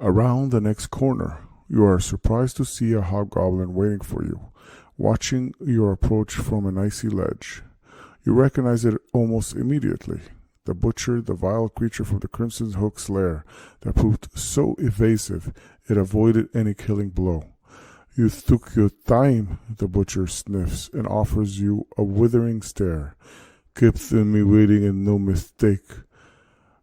Around the next corner, you are surprised to see a hobgoblin waiting for you, watching your approach from an icy ledge. You recognize it almost immediately. The butcher, the vile creature from the Crimson Hook's lair that proved so evasive it avoided any killing blow. You took your time, the butcher sniffs and offers you a withering stare. Keeps me waiting and no mistake.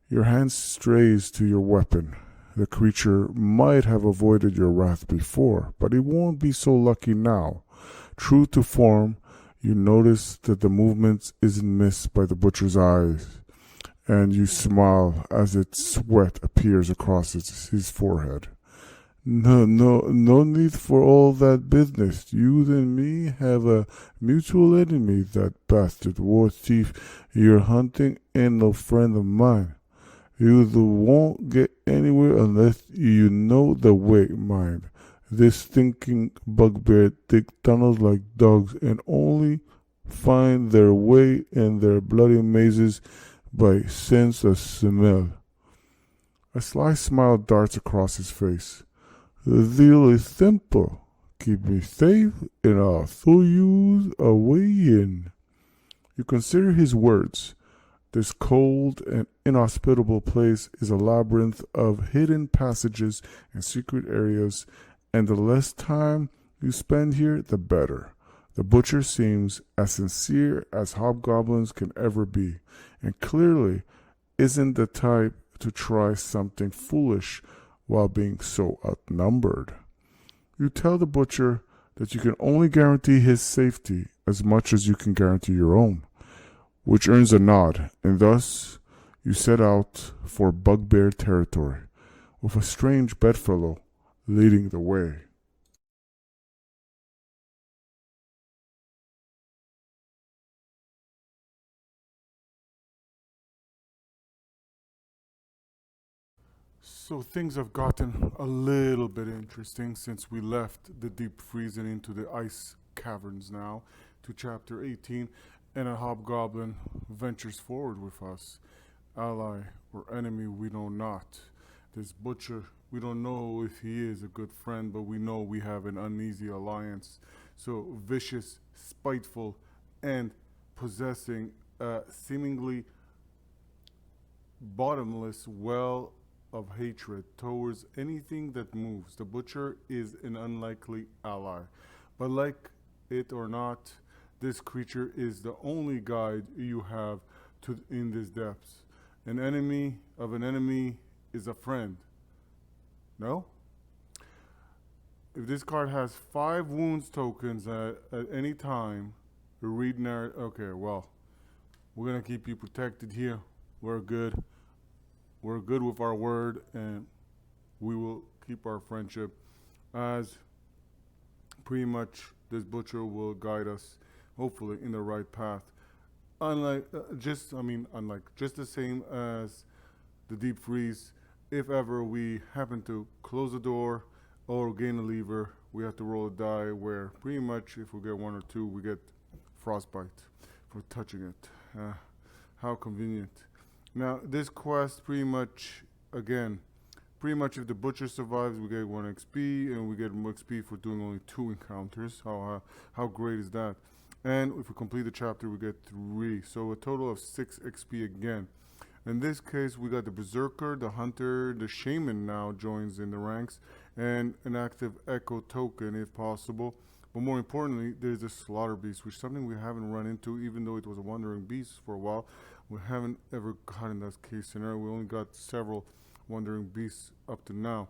Your hand strays to your weapon. The creature might have avoided your wrath before, but it won't be so lucky now. True to form, you notice that the movement isn't missed by the butcher's eyes, and you smile as its sweat appears across his forehead. No need for all that business. You and me have a mutual enemy. That bastard war thief you're hunting ain't no friend of mine. You won't get anywhere unless you know the way, mind. This stinking bugbear dig tunnels like dogs and only find their way in their bloody mazes by sense of smell. A sly smile darts across his face. The deal is simple. Keep me safe and I'll throw you a way in. You consider his words. This cold and inhospitable place is a labyrinth of hidden passages and secret areas, and the less time you spend here, the better. The butcher seems as sincere as hobgoblins can ever be, and clearly isn't the type to try something foolish while being so outnumbered. You tell the butcher that you can only guarantee his safety as much as you can guarantee your own, which earns a nod, and thus you set out for bugbear territory, with a strange bedfellow leading the way. So things have gotten a little bit interesting since we left the deep freeze and into the ice caverns now to chapter 18, and a hobgoblin ventures forward with us. Ally or enemy, we know not. This butcher, we don't know if he is a good friend, but we know we have an uneasy alliance. So vicious, spiteful, and possessing a seemingly bottomless well of hatred towards anything that moves. The butcher is an unlikely ally. But like it or not, this creature is the only guide you have to in these depths. An enemy of an enemy is a friend. No? If this card has 5 wounds tokens at any time, read narrative. Okay, well, we're gonna keep you protected here. We're good. We're good with our word, and we will keep our friendship, as pretty much this butcher will guide us, hopefully, in the right path. Unlike, just the same as the deep freeze. If ever we happen to close the door or gain a lever, we have to roll a die. Where pretty much, if we get 1 or 2, we get frostbite for touching it. How convenient. Now, this quest pretty much, again, if the butcher survives, we get 1 XP, and we get XP for doing only 2 encounters. How great is that? And if we complete the chapter, we get 3. So a total of 6 XP again. In this case, we got the berserker, the hunter, the shaman now joins in the ranks, and an active echo token if possible. But more importantly, there's the slaughter beast, which is something we haven't run into, even though it was a wandering beast for a while. We haven't ever gotten that case scenario. We only got several wandering beasts up to now.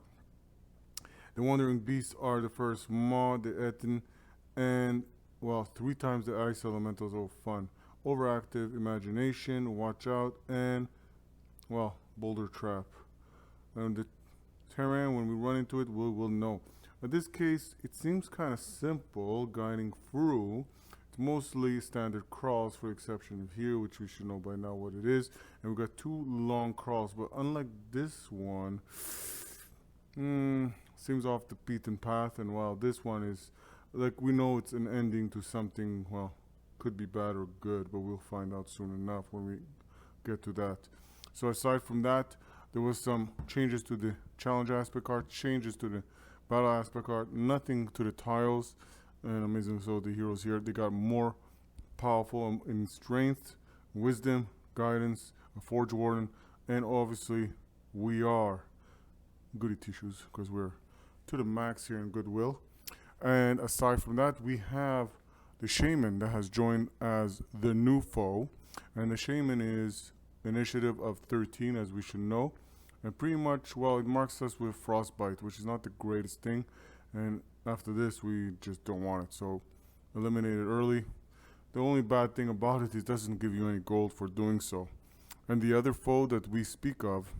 The wandering beasts are the first Maw, the Etin, and, well, 3 times the ice elementals. Oh, fun. Overactive imagination, watch out, and, well, boulder trap. And the terrain, when we run into it, we'll know. In this case, it seems kind of simple, guiding through. It's mostly standard crawls, for the exception of here, which we should know by now what it is. And we've got 2 long crawls, but unlike this one, seems off the beaten path. And while this one is, like, we know it's an ending to something, well, could be bad or good, but we'll find out soon enough when we get to that. So aside from that, There was some changes to the challenge aspect card, changes to the battle aspect card, nothing to the tiles, and amazing. So the heroes here, they got more powerful in strength, wisdom, guidance, a Forge Warden, and obviously we are goody tissues because we're to the max here in goodwill. And aside from that, we have the Shaman that has joined as the new foe, and the Shaman is initiative of 13, as we should know, and pretty much, well, it marks us with Frostbite, which is not the greatest thing, and after this we just don't want it, so eliminate it early. The only bad thing about it is it doesn't give you any gold for doing so. And the other foe that we speak of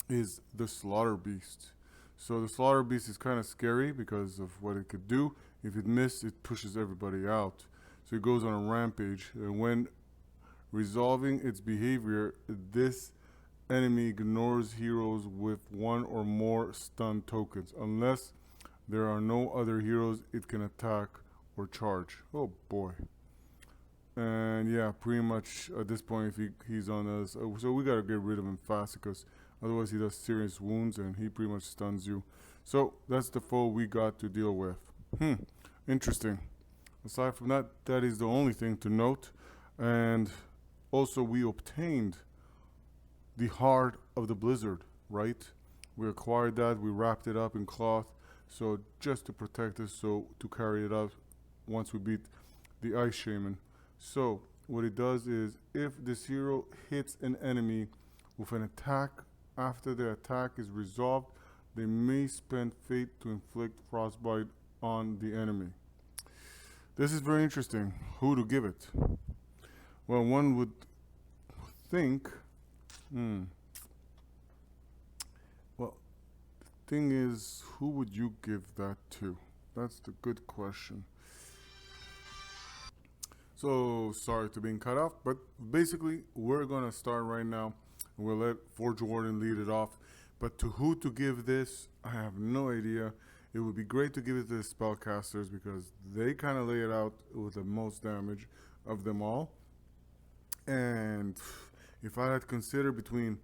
is the Slaughter Beast. So the Slaughter Beast is kind of scary because of what it could do. If it misses, it pushes everybody out. So it goes on a rampage, and when resolving its behavior, this enemy ignores heroes with one or more stun tokens. Unless there are no other heroes it can attack or charge. Oh boy. And yeah, pretty much at this point, if he's on us, so we gotta get rid of him fast because otherwise he does serious wounds and he pretty much stuns you. So that's the foe we got to deal with. Interesting. Aside from that, that is the only thing to note. And also we obtained the Heart of the Blizzard, right? We acquired that, we wrapped it up in cloth, so just to protect us, so to carry it out once we beat the Ice Shaman. So what it does is, if this hero hits an enemy with an attack, after the attack is resolved, they may spend fate to inflict frostbite on the enemy. This is very interesting. Who to give it? Well, one would think, well, the thing is, who would you give that to? That's the good question. So, sorry to being cut off, but basically, we're gonna start right now. We'll let Forge Warden lead it off. But to who to give this, I have no idea. It would be great to give it to the spellcasters because they kind of lay it out with the most damage of them all. And if I had to consider between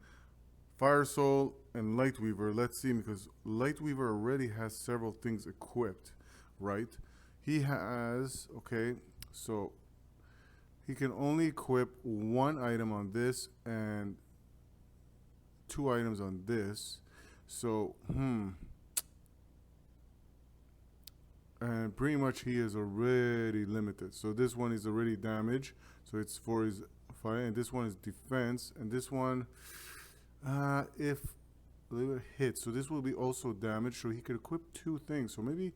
Fire Soul and Lightweaver, let's see, because Lightweaver already has several things equipped, right? He has, okay, so he can only equip one item on this and 2 items on this. So, and pretty much he is already limited. So this one is already damage. So it's for his fire, and this one is defense, and this one, if it hits, so this will be also damage. So he could equip 2 things. So maybe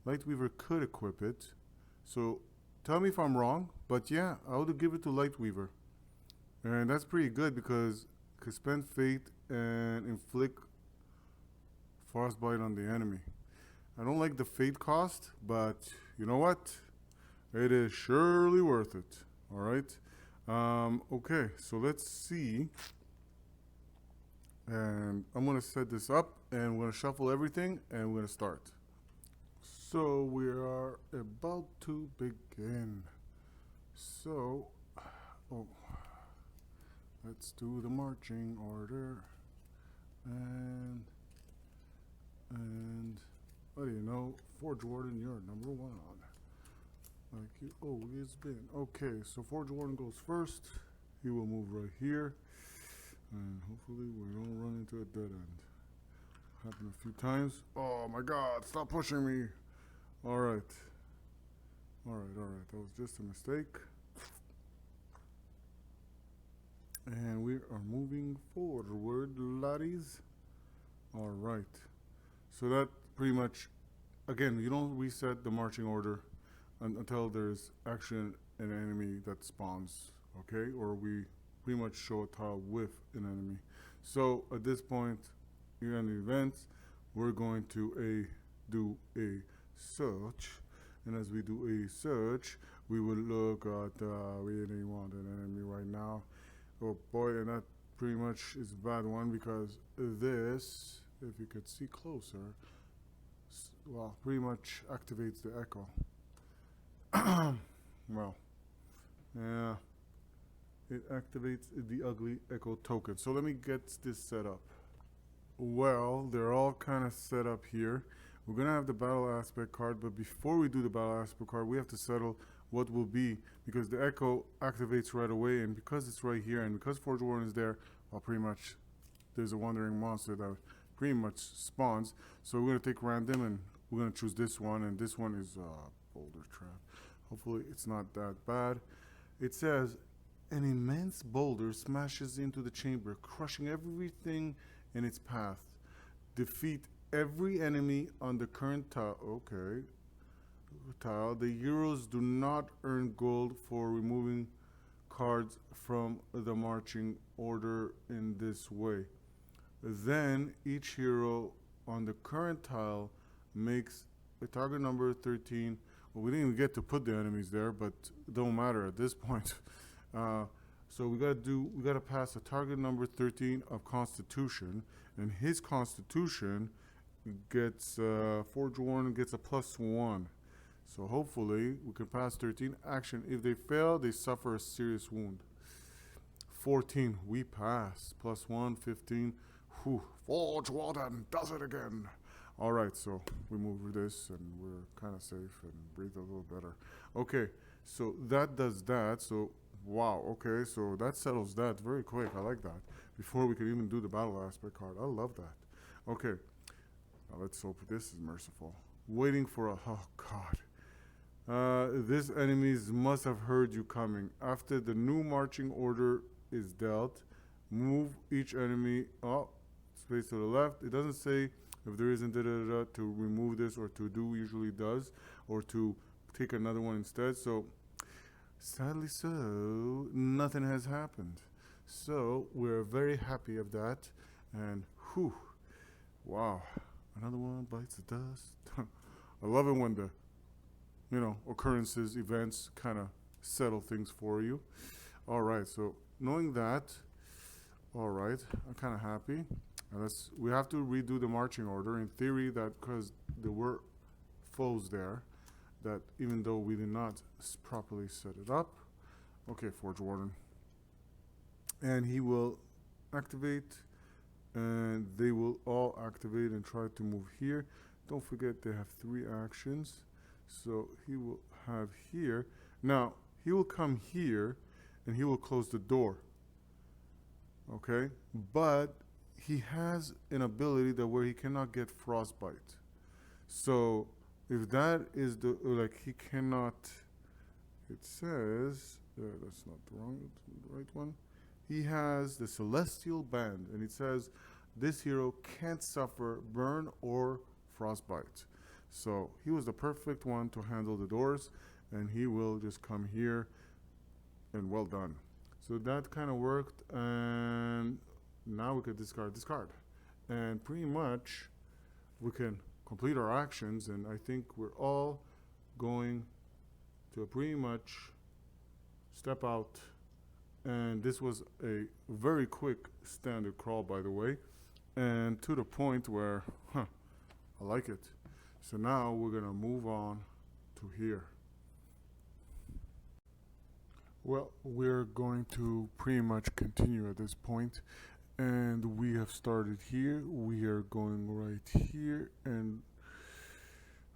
Lightweaver could equip it. So tell me if I'm wrong, but yeah, I would give it to Lightweaver. And that's pretty good because it could spend fate and inflict frostbite on the enemy. I don't like the fate cost, but you know what? It is surely worth it. All right. Okay, so let's see. And I'm going to set this up and we're going to shuffle everything and we're going to start. So we are about to begin. So, let's do the marching order. And what do you know? Forge Warden, you're number 1. Like you always been. Okay, so Forge Warden goes first. He will move right here. And hopefully we don't run into a dead end. Happened a few times. Oh my god, stop pushing me. Alright. Alright. That was just a mistake. And we are moving forward, laddies. Alright. So that pretty much, again, you don't reset the marching order until there's actually an enemy that spawns, okay? Or we pretty much show a tile with an enemy. So at this point, here in the events, we're going to do a search. And as we do a search, we will look at, we really want an enemy right now. Oh boy, and that pretty much is a bad one because this, if you could see closer, well, pretty much activates the echo. Well, yeah, it activates the ugly echo token. So let me get this set up. Well, they're all kind of set up here. We're gonna have the battle aspect card, but before we do the battle aspect card, we have to settle what will be, because the echo activates right away, and because it's right here, and because Forge Warden is there, well, pretty much there's a wandering monster that pretty much spawns. So we're gonna take random, and we're gonna choose this one, and this one is boulder trap. Hopefully it's not that bad. It says an immense boulder smashes into the chamber, crushing everything in its path. Defeat every enemy on the current tile. Okay. Tile. The heroes do not earn gold for removing cards from the marching order in this way. Then each hero on the current tile makes a target number 13. Well, we didn't even get to put the enemies there, but it don't matter at this point. So we gotta pass a target number 13 of Constitution, and his Constitution gets Forge Warden gets a +1. So hopefully we can pass 13. Action: if they fail, they suffer a serious wound. 14, we pass. +1, 15. Whew. Forge Warden does it again. All right, so we move this, and we're kind of safe and breathe a little better. Okay, so that does that. So wow, okay, so that settles that very quick. I like that. Before we could even do the battle aspect card. I love that. Okay, now let's hope this is merciful. Waiting for a, oh god. This enemies must have heard you coming. After the new marching order is dealt, move each enemy, space to the left. It doesn't say if there isn't to remove this, or to do usually does, or to take another one instead. So sadly so, nothing has happened. So we're very happy of that. And whew, wow, another one bites the dust. I love it when the, occurrences, events kind of settle things for you. All right, so knowing that, all right, I'm kind of happy. And we have to redo the marching order. In theory, that because there were foes there, that even though we did not properly set it up. Okay, Forge Warden. And he will activate, and they will all activate and try to move here. Don't forget they have 3 actions. So he will have here. Now, he will come here, and he will close the door. Okay? But he has an ability that where he cannot get frostbite. So if that is he cannot, it says, that's not the right one. He has the Celestial Band, and it says this hero can't suffer burn or frostbite. So he was the perfect one to handle the doors, and he will just come here, and well done. So that kind of worked, and now we could discard this card. And pretty much we can complete our actions, and I think we're all going to pretty much step out. And this was a very quick standard crawl, by the way, and to the point where, I like it. So now we're gonna move on to here. Well, we're going to pretty much continue at this point, and we have started here. We are going right here, and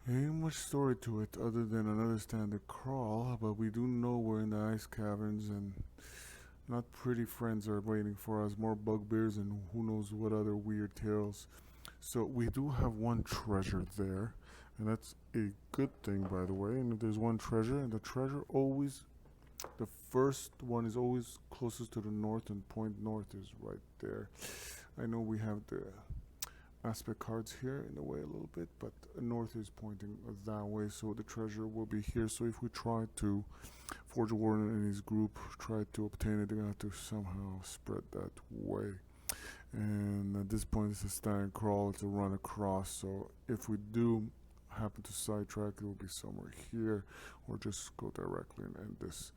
ain't much story to it other than another standard crawl, but we do know we're in the ice caverns, and not pretty friends are waiting for us, more bugbears and who knows what other weird tales. So we do have one treasure there, and that's a good thing, by the way. And if there's one treasure, and the treasure always, the first one is always closest to the north, and point north is right there. I know we have the aspect cards here in the way a little bit, but north is pointing that way, so the treasure will be here. So if we try to, Forge Warden and his group try to obtain it, they're gonna have to somehow spread that way. And at this point it's a standard crawl, it's a run across, so if we do happen to sidetrack, it will be somewhere here, or just go directly and end this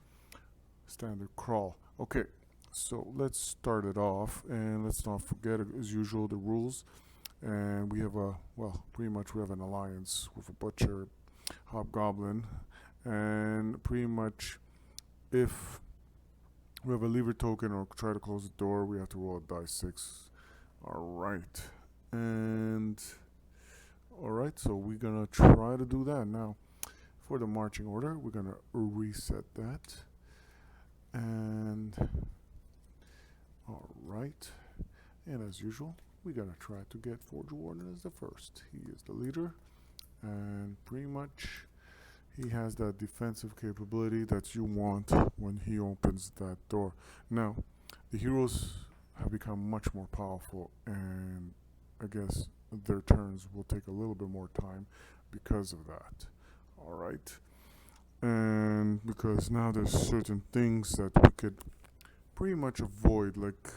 standard crawl. Okay, so let's start it off, and let's not forget, as usual, the rules. And we have pretty much we have an alliance with a butcher, hobgoblin, and pretty much if We have a lever token or try to close the door. We have to roll a die 6. Alright. And alright, so we're gonna try to do that. Now, for the marching order, we're gonna reset that. And alright. And as usual, we're gonna try to get Forge Warden as the first. He is the leader, and pretty much he has that defensive capability that you want when he opens that door. Now, the heroes have become much more powerful, and I guess their turns will take a little bit more time because of that. Alright? And because now there's certain things that we could pretty much avoid, like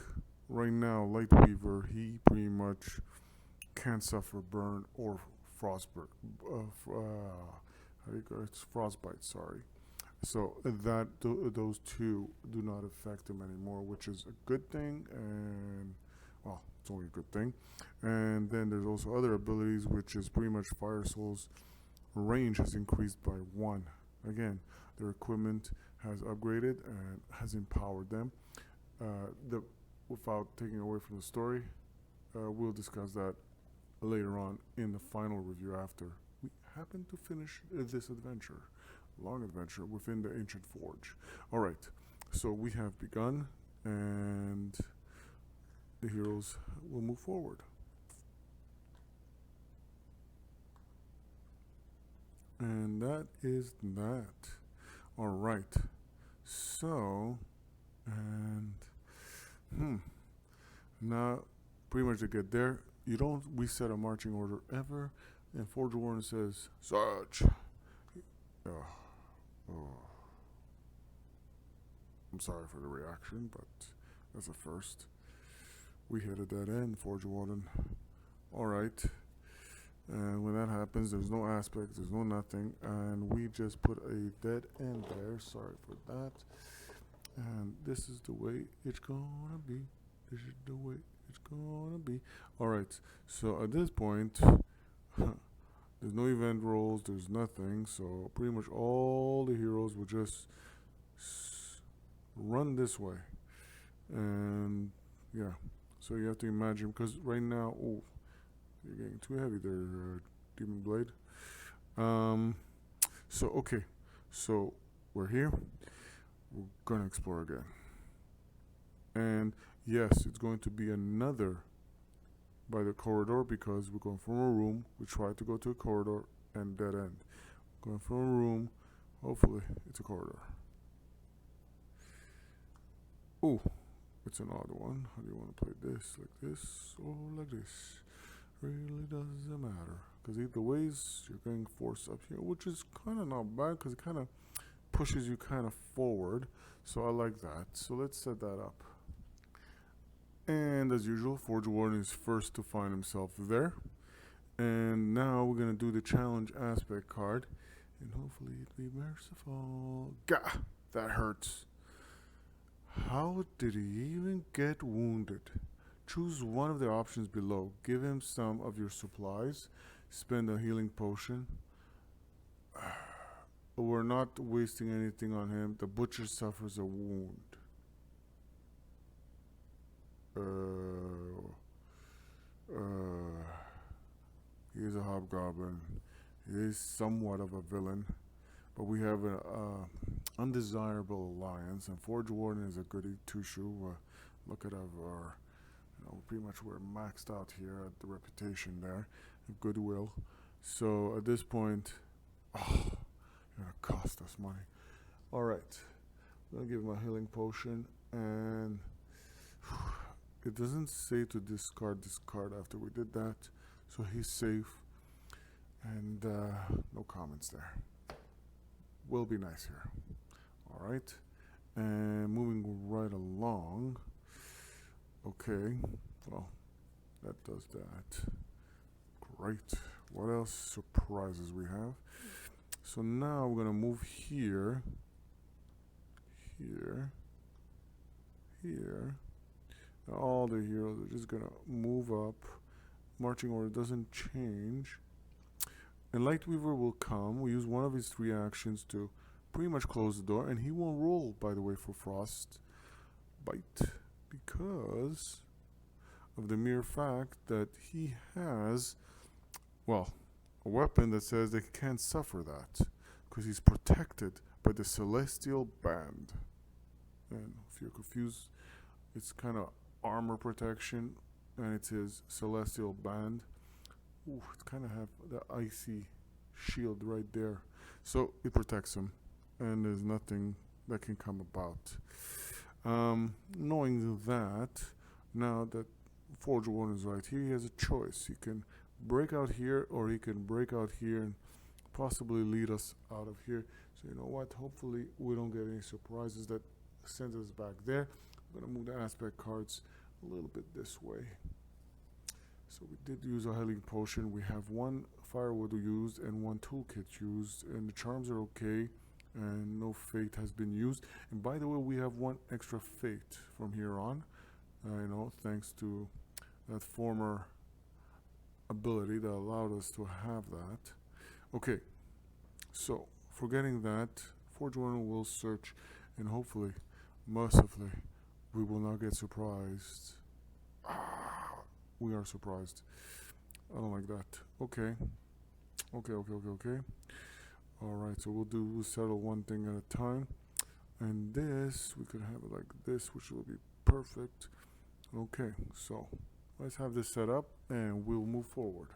right now, Lightweaver, he pretty much can't suffer burn or frostbite. It's frostbite, sorry. So that those two do not affect him anymore, which is a good thing, and well, it's only a good thing. And then there's also other abilities, which is pretty much Fire Soul's range has increased by 1. Again, their equipment has upgraded and has empowered them. Without taking away from the story, we'll discuss that later on in the final review after we happen to finish this adventure, long adventure within the ancient forge. Alright, so we have begun, and the heroes will move forward. And that is that. Alright, so, and now pretty much to get there, you don't reset a marching order ever, and Forge Warden says, Sarge. I'm sorry for the reaction, but that's a first. We hit a dead end, Forge Warden. Alright. And when that happens, there's no aspect, there's no nothing, and we just put a dead end there. Sorry for that. And this is the way it's gonna be. This is the way it's gonna be. Alright, so at this point, there's no event rolls, there's nothing, so pretty much all the heroes will just run this way. And yeah, so you have to imagine, because right now, oh, you're getting too heavy there, Demon Blade. So, okay, so we're here. We're gonna explore again. And yes, it's going to be another by the corridor, because we're going from a room. We try to go to a corridor and dead end. Going from a room, hopefully it's a corridor. Oh, it's an odd one. How do you want to play this? Like this or like this? Really doesn't matter, because either ways you're getting forced up here, which is kind of not bad because it kind of pushes you kind of forward, so I like that. So let's set that up. And as usual, Forge Warden is first to find himself there. And now we're gonna do the challenge aspect card, and hopefully it'll be merciful. Gah! That hurts. How did he even get wounded? Choose one of the options below. Give him some of your supplies. Spend a healing potion. We're not wasting anything on him. The butcher suffers a wound. He is a hobgoblin. He is somewhat of a villain. But we have an undesirable alliance, and Forge Warden is a goody two-shoe. Look at our, pretty much we're maxed out here at the reputation there, goodwill. So at this point, you're gonna cost us money. All right, I'm gonna give him a healing potion, and it doesn't say to discard this card after we did that, so he's safe. And no comments there. Will be nice here. All right, and moving right along. Okay, well, that does that. Great. What else surprises we have? So now we're gonna move here, here. Now all the heroes are just gonna move up. Marching order doesn't change. And Lightweaver will come. We use one of his 3 actions to pretty much close the door, and he won't roll, by the way, for frost. bite because of the mere fact that he has, well, a weapon that says that he can't suffer that because he's protected by the celestial band. And if you're confused, it's kind of armor protection, and it says celestial band. Ooh, it kind of have the icy shield right there, so it protects him, and there's nothing that can come about. Knowing that, now that Forge Warden is right here, he has a choice. He can break out here, or he can break out here and possibly lead us out of here. So you know what, hopefully we don't get any surprises that sends us back there. I'm going to move the aspect cards a little bit this way. So we did use a healing potion. We have one firewood used and one toolkit used, and the charms are okay, and no fate has been used. And by the way, we have one extra fate from here on, thanks to that former ability that allowed us to have that. Okay, so forgetting that, Forge Warden will search, and hopefully, mercifully, we will not get surprised. We are surprised. I don't like that. Okay. Alright, so we'll settle one thing at a time. And this, we could have it like this, which will be perfect. Okay, so let's have this set up and we'll move forward.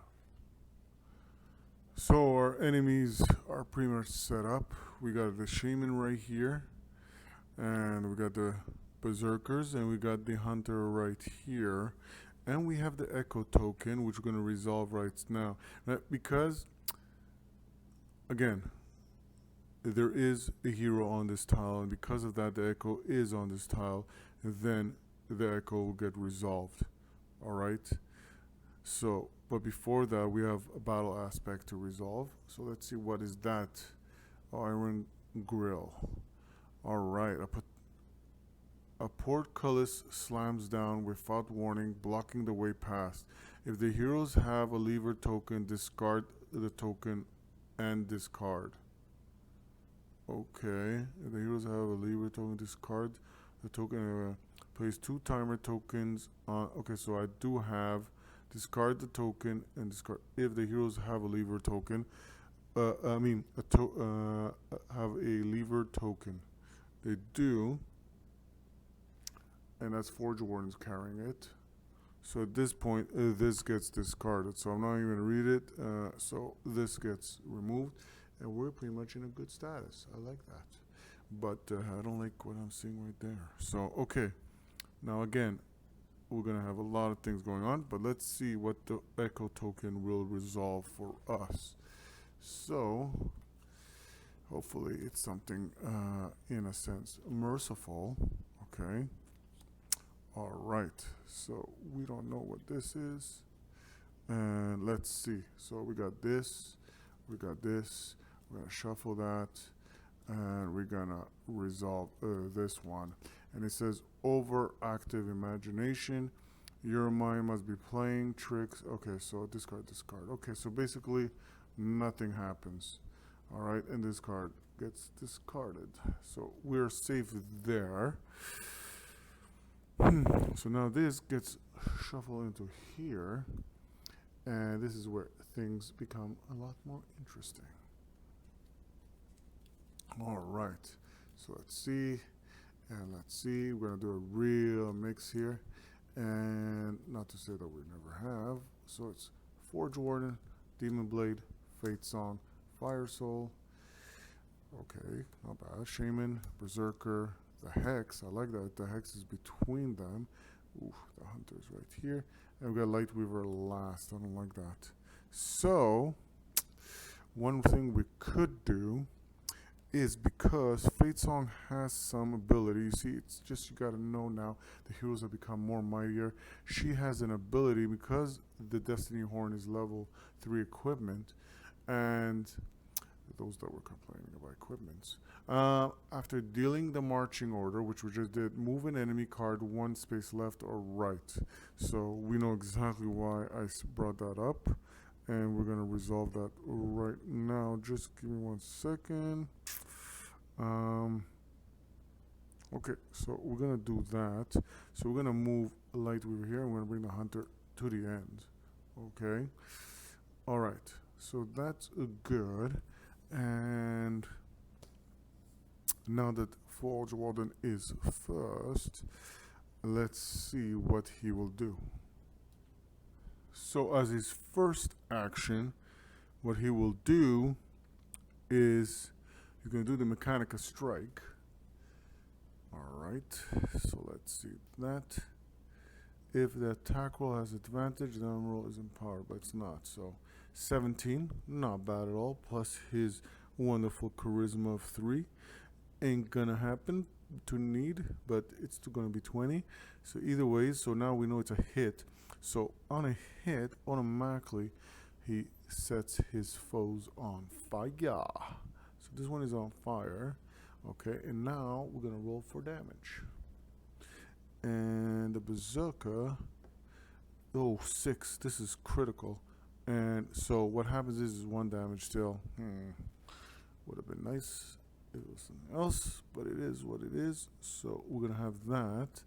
So our enemies are pretty much set up. We got the shaman right here, and we got the berserkers, and we got the hunter right here, and we have the echo token, which we're going to resolve right now. Because again, there is a hero on this tile, and because of that the echo is on this tile, then the echo will get resolved. Alright, so but before that we have a battle aspect to resolve. So let's see, what is that? Iron grill. Alright, a portcullis slams down without warning, blocking the way past. If the heroes have a lever token, discard the token and discard. Okay, if the heroes have a lever token, discard the token. Place 2 timer tokens on. Okay, so I do have discard the token and discard if the heroes have a lever token. Have a lever token. They do, and that's Forge Warden's carrying it. So at this point, this gets discarded. So I'm not even gonna read it. So this gets removed, and we're pretty much in a good status. I like that, but I don't like what I'm seeing right there. So okay, now again, we're gonna have a lot of things going on, but let's see what the echo token will resolve for us. So hopefully it's something in a sense merciful. Okay. Alright, so we don't know what this is, and let's see. So we got this, we're gonna shuffle that, and we're gonna resolve this one. And it says overactive imagination, your mind must be playing tricks. Okay, so discard. Okay, so basically nothing happens. Alright, and this card gets discarded, so we're safe there. So now this gets shuffled into here, and this is where things become a lot more interesting. Alright, so let's see, we're gonna do a real mix here, and not to say that we never have. So it's Forge Warden, Demon Blade, Fate Song, Fire Soul, okay, not bad, Shaman, Berserker, the Hex, I like that, the Hex is between them. Ooh, the Hunter's right here, and we got Lightweaver last. I don't like that. So one thing we could do is, because Fate Song has some ability, you see, it's just, you gotta know now, the heroes have become more mightier. She has an ability, because the Destiny Horn is level 3 equipment, and those that were complaining about equipments, after dealing the marching order, which we just did, move an enemy card 1 space left or right. So we know exactly why I brought that up, and we're going to resolve that right now. Just give me 1 second. Okay, so we're gonna do that. So we're gonna move a light over here. I'm gonna bring the hunter to the end. Okay. All right. So that's good. And now that Forge Warden is first, let's see what he will do. So as his first action, what he will do is you're going to do the Mechanica Strike. Alright, so let's see that. If the attack roll has advantage, the arm roll is empowered, but it's not. So 17, not bad at all, plus his wonderful charisma of 3. Ain't gonna happen to need, but it's still gonna be 20. So either way, so now we know it's a hit. So on a hit, automatically he sets his foes on fire. So this one is on fire. Okay, and now we're gonna roll for damage. And the Berserker, oh, 6, this is critical. And so what happens is 1 damage still. Would have been nice if it was something else, but it is what it is. So we're gonna have that.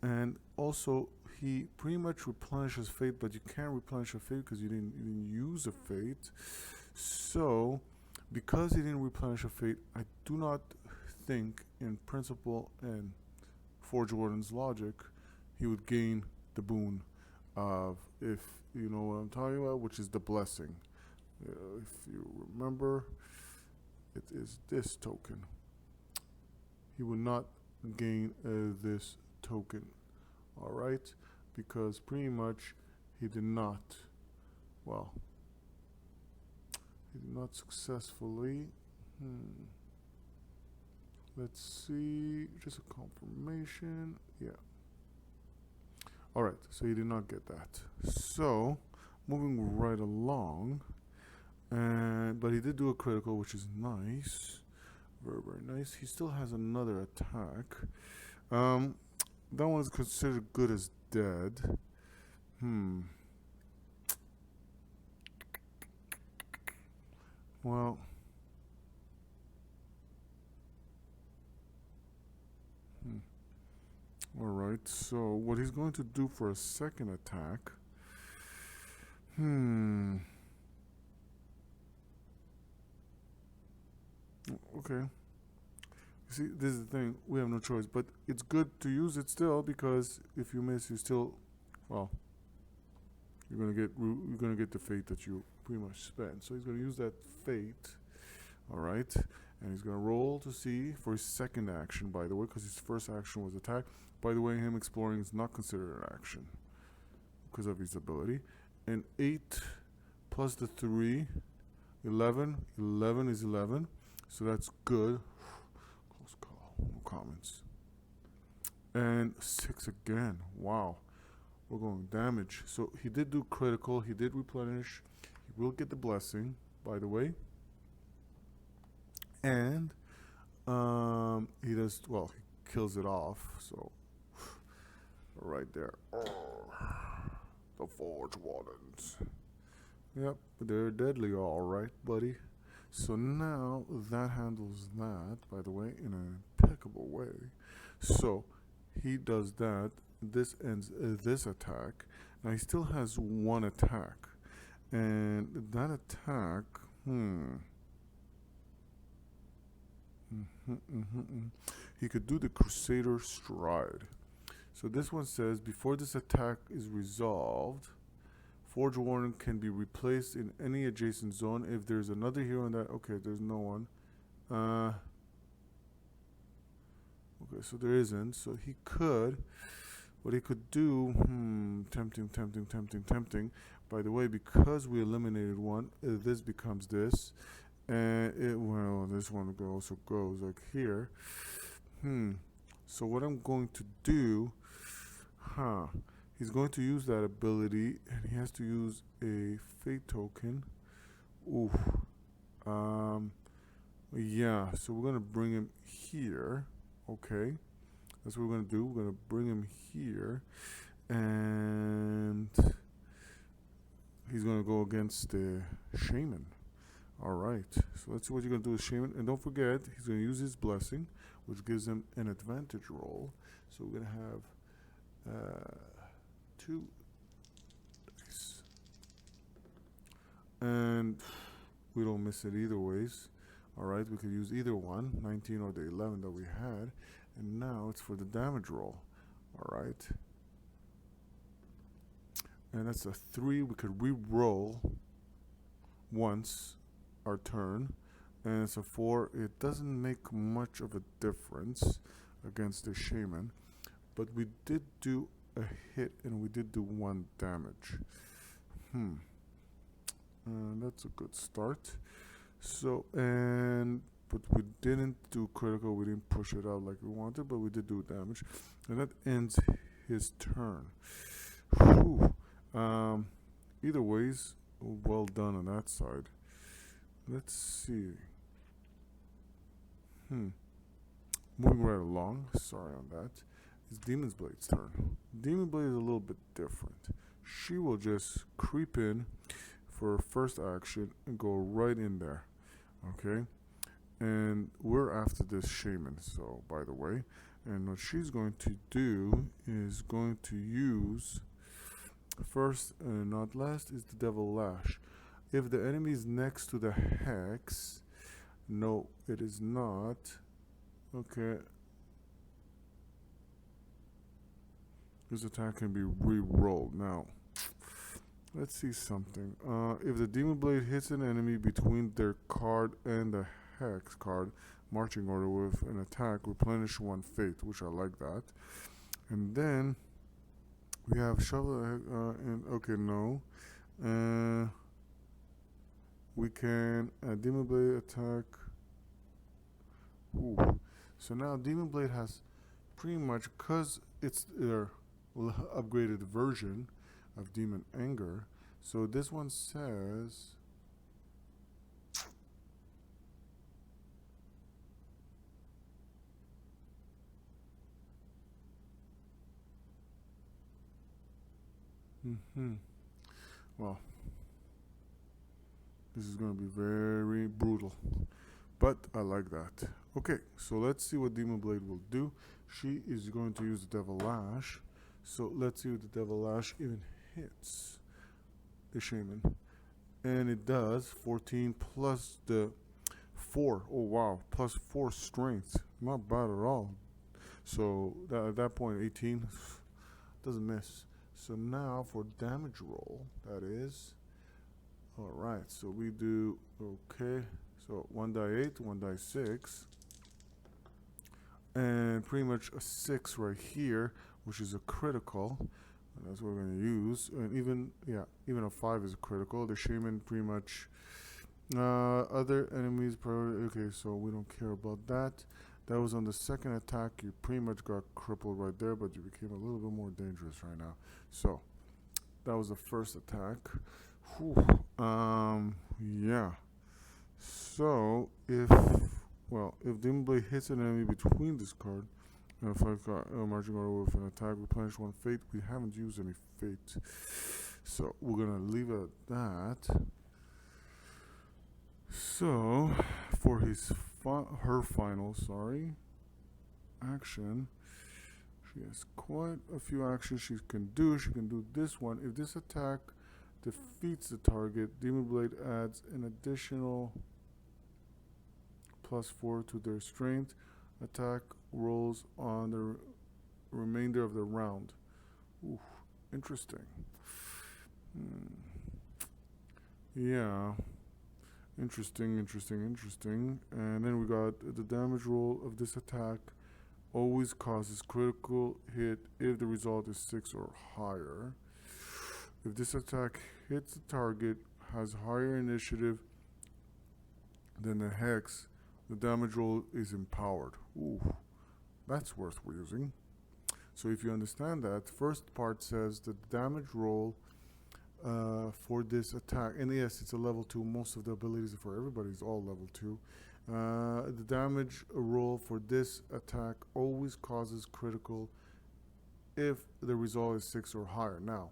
And also he pretty much replenishes fate, but you can't replenish a fate because you didn't use a fate. So because he didn't replenish a fate, I do not think in principle and Forge Warden's logic he would gain the boon of, if you know what I'm talking about, which is the blessing. If you remember, it is this token. He will not gain this token, alright, because pretty much he did not, well, he did not successfully, let's see, just a confirmation, yeah. Alright, so he did not get that. So, moving right along, but he did do a critical, which is nice. Very, very nice. He still has another attack. That one is considered good as dead. Well, alright, so what he's going to do for a second attack. Okay. You see, this is the thing, we have no choice, but it's good to use it still, because if you miss, you still, well, you're gonna get the fate that you pretty much spent. So he's gonna use that fate, all right, and he's gonna roll to see for his second action, by the way, because his first action was attack. By the way, him exploring is not considered an action because of his ability. And 8 plus the 3, 11. 11 is 11, so that's good. Close call, no comments. And 6 again, wow. We're going damage. So he did do critical, he did replenish, he will get the blessing, by the way. And he does, well, he kills it off, so right there. The Forge Wardens. Yep, they're deadly, alright, buddy. So now that handles that, by the way, in an impeccable way. So he does that. This ends this attack. Now he still has 1 attack. And that attack, he could do the Crusader Stride. So this one says, before this attack is resolved, Forge Warden can be replaced in any adjacent zone. If there's another hero in that, okay, there's no one. Okay, so there isn't. So he could, what he could do, tempting. By the way, because we eliminated 1, this becomes this. And well, this one also goes like here. So what I'm going to do, he's going to use that ability, and he has to use a fate token. Yeah, so we're gonna bring him here. Okay, that's what we're gonna do. We're gonna bring him here, and he's gonna go against the shaman. Alright, so let's see what you're going to do with Shaman. And don't forget, he's going to use his blessing, which gives him an advantage roll. So we're going to have 2 dice. And we don't miss it either ways. Alright, we could use either one, 19 or the 11 that we had. And now it's for the damage roll. Alright. And that's a 3. We could re-roll once our turn. And it's a 4. It doesn't make much of a difference against the Shaman. But we did do a hit and we did do 1 damage. That's a good start. So, but we didn't do critical, we didn't push it out like we wanted, but we did do damage. And that ends his turn. Whew. Either ways, well done on that side. Let's see. Moving right along, sorry on that. It's Demon's Blade's turn. Demon Blade is a little bit different. She will just creep in for her first action and go right in there. Okay? And we're after this Shaman, so by the way. And what she's going to do is going to use, first and not last, is the Devil Lash. If the enemy is next to the Hex, no, it is not. Okay. This attack can be re-rolled. Now, let's see something. If the Demon Blade hits an enemy between their card and the Hex card, marching order with an attack, replenish 1 fate, which I like that. And then we have shovel and okay, no. We can Demon Blade attack. Ooh. So now Demon Blade has pretty much, because it's their upgraded version of Demon Anger. So this one says well, this is going to be very brutal, but I like that. Okay, so let's see what Demon Blade will do. She is going to use the Devil Lash. So let's see if the Devil Lash even hits the Shaman. And it does. 14 plus the 4. Oh wow, plus 4 strength. Not bad at all. So at that point, 18 doesn't miss. So now for damage roll, that is. Alright, so we do, okay. So 1 die 8, 1 die 6. And pretty much a 6 right here, which is a critical. And that's what we're going to use. And even a 5 is a critical. The Shaman pretty much, other enemies priority. Okay, so we don't care about that. That was on the second attack. You pretty much got crippled right there, but you became a little bit more dangerous right now. So that was the first attack. Whew. Yeah. So if Demon Blade hits an enemy between this card and if I got marching order with an attack, replenish 1 fate. We haven't used any fate, so we're gonna leave it at that. So for her final action, she has quite a few actions she can do. She can do this one. If this attack defeats the target, Demon Blade adds an additional +4 to their strength attack rolls on the remainder of the round. Ooh, interesting. Yeah. Interesting. And then we got the damage roll of this attack always causes critical hit if the result is 6 or higher. If this attack hits the target, has higher initiative than the Hex, the damage roll is empowered. Ooh, that's worth using. So if you understand that, first part says the damage roll for this attack, and yes, it's a level 2. Most of the abilities for everybody is all level 2. The damage roll for this attack always causes critical if the result is 6 or higher. Now,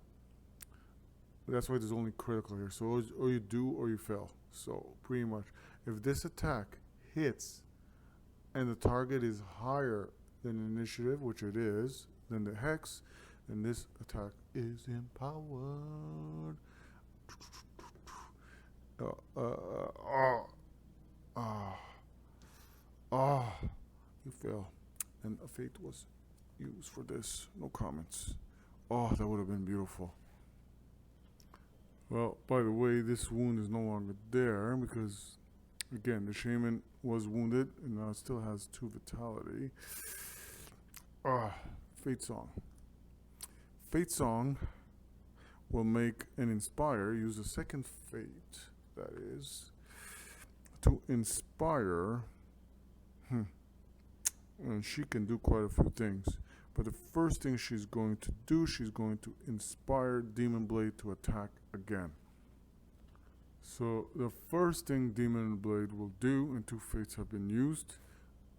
That's why there's only critical here. So or you do or you fail. So pretty much, if this attack hits and the target is higher than initiative, which it is, than the hex, then this attack is empowered. You fail. And a fate was used for this. No comments. Oh, that would have been beautiful. Well, by the way, this wound is no longer there because, again, the shaman was wounded and now it still has 2 vitality. Fate Song. Fate Song will make an inspire, use a second fate, that is, to inspire. And she can do quite a few things. But the first thing she's going to do, she's going to inspire Demon Blade to attack again. So the first thing Demon Blade will do, and 2 fates have been used,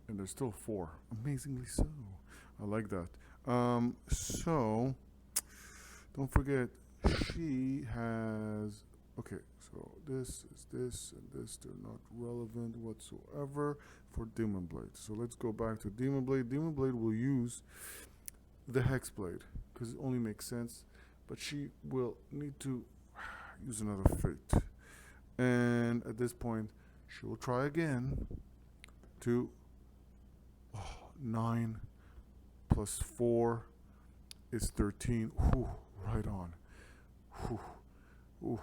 and there's still 4. Amazingly so. I like that. So don't forget, she has. Okay, so this is this and this. They're not relevant whatsoever for Demon Blade. So let's go back to Demon Blade. Demon Blade will use the Hex Blade because it only makes sense. But she will need to use another fate. And at this point, she will try again to 9 plus 4 is 13. Whew, right on. Whew. Ooh.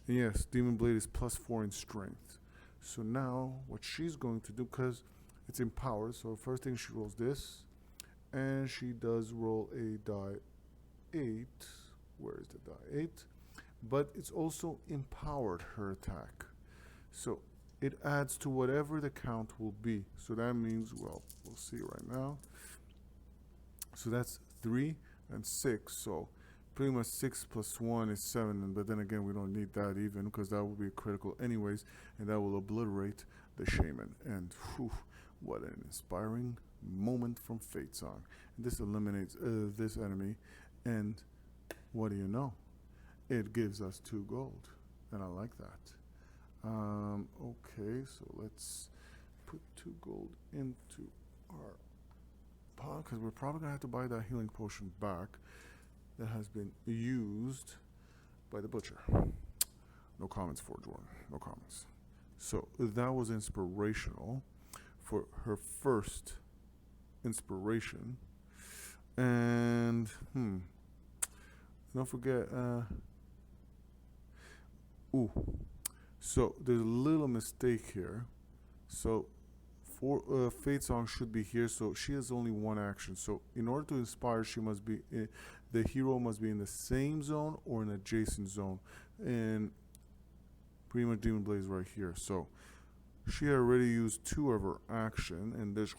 And yes, Demon Blade is plus 4 in strength. So now what she's going to do, because it's empowered, so first thing she rolls this, and she does roll a die 8. Where is the die 8? But it's also empowered, her attack. So it adds to whatever the count will be. So that means, well, we'll see right now. So that's 3 and 6. So pretty much 6 plus 1 is 7, but then again, we don't need that even because that will be critical anyways, and that will obliterate the shaman. And whew, what an inspiring moment from Fate Song. And this eliminates this enemy, and what do you know? It gives us 2 gold, and I like that. Okay, so let's put 2 gold into our pot because we're probably gonna have to buy that healing potion back that has been used by the butcher. No comments for Jordan. No comments. So that was inspirational for her first inspiration. And don't forget so there's a little mistake here. So for Fate Song should be here, so she has only 1 action. So in order to inspire, she must be the hero must be in the same zone or an adjacent zone, and pretty much Demon Blade is right here. So she already used 2 of her action, and there's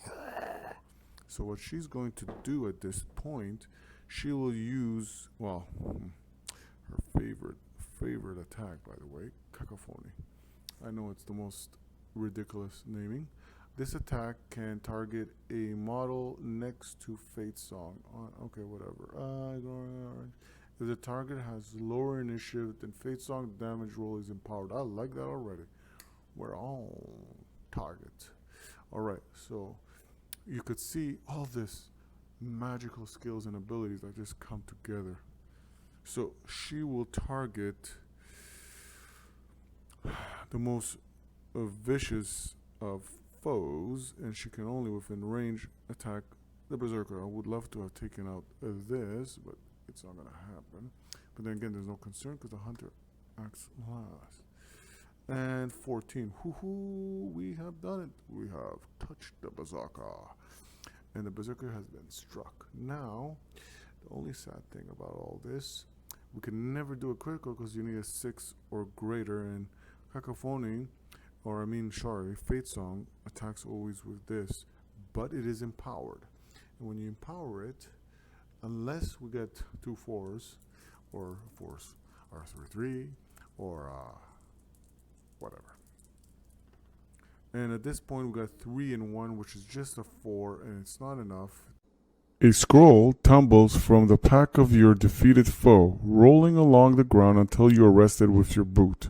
so what she's going to do at this point, she will use, well, her favorite attack, by the way, Cacophony. I know it's the most ridiculous naming. This attack can target a model next to Fate Song. Okay, whatever. If the target has lower initiative than Fate Song, the damage roll is empowered. I like that already. We're on target. Alright, so you could see all this magical skills and abilities that just come together. So she will target the most vicious of foes, and she can only within range attack the berserker. I would love to have taken out this, but it's not gonna happen. But then again, there's no concern because the hunter acts last. And 14. Hoo-hoo, we have done it. We have touched the berserker, and the berserker has been struck. Now, the only sad thing about all this, we can never do a critical because you need a 6 or greater, and Cacophony, Fate Song attacks always with this, but it is empowered. And when you empower it, unless we get 2 4s, or 4s, or 3, or whatever. And at this point, we got 3 and 1, which is just a 4, and it's not enough. A scroll tumbles from the pack of your defeated foe, rolling along the ground until you arrest it with your boot.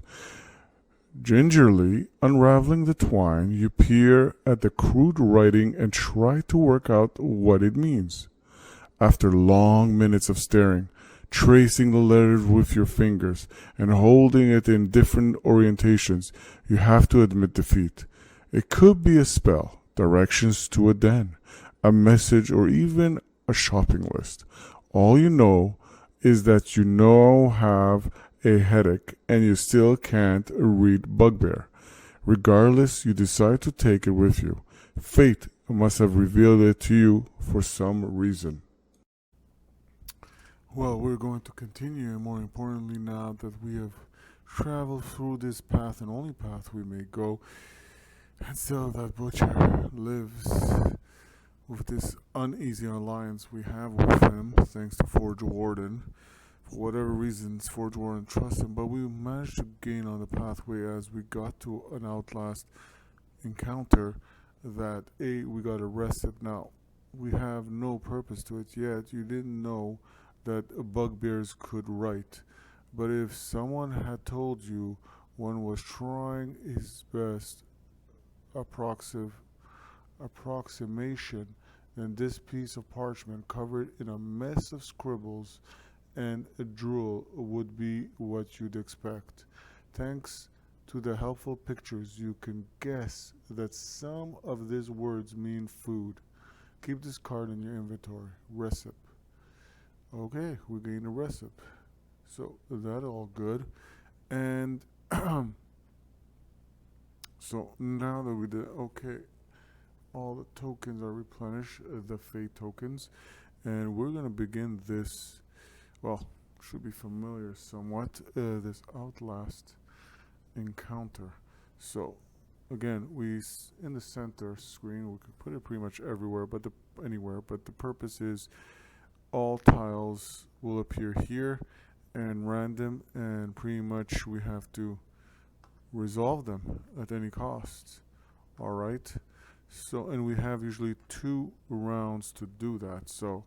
Gingerly unraveling the twine, you peer at the crude writing and try to work out what it means. After long minutes of staring, tracing the letters with your fingers, and holding it in different orientations, you have to admit defeat. It could be a spell, directions to a den, a message, or even a shopping list. All you know is that you now have a headache and you still can't read Bugbear. Regardless, you decide to take it with you. Fate must have revealed it to you for some reason. Well, we're going to continue, and more importantly, now that we have traveled through this path and only path we may go, and still that butcher lives with this uneasy alliance we have with him, thanks to Forge Warden. For whatever reasons, Forge Warden trusts him, but we managed to gain on the pathway as we got to an Outlast encounter that we got arrested. Now, we have no purpose to it yet. You didn't know that bugbears could write, but if someone had told you one was trying his best approximation, then this piece of parchment covered in a mess of scribbles and a drool would be what you'd expect. Thanks to the helpful pictures, you can guess that some of these words mean food. Keep this card in your inventory. Recipe. Okay, we gained a recipe. So that all good. And so now that we did, okay, all the tokens are replenished, the fate tokens, and we're gonna begin this. Well, should be familiar somewhat. This Outlast encounter. So again, in the center screen, we could put it pretty much everywhere, but anywhere. But the purpose is all tiles will appear here and random, and pretty much we have to resolve them at any cost. All right. So, and we have usually 2 rounds to do that. So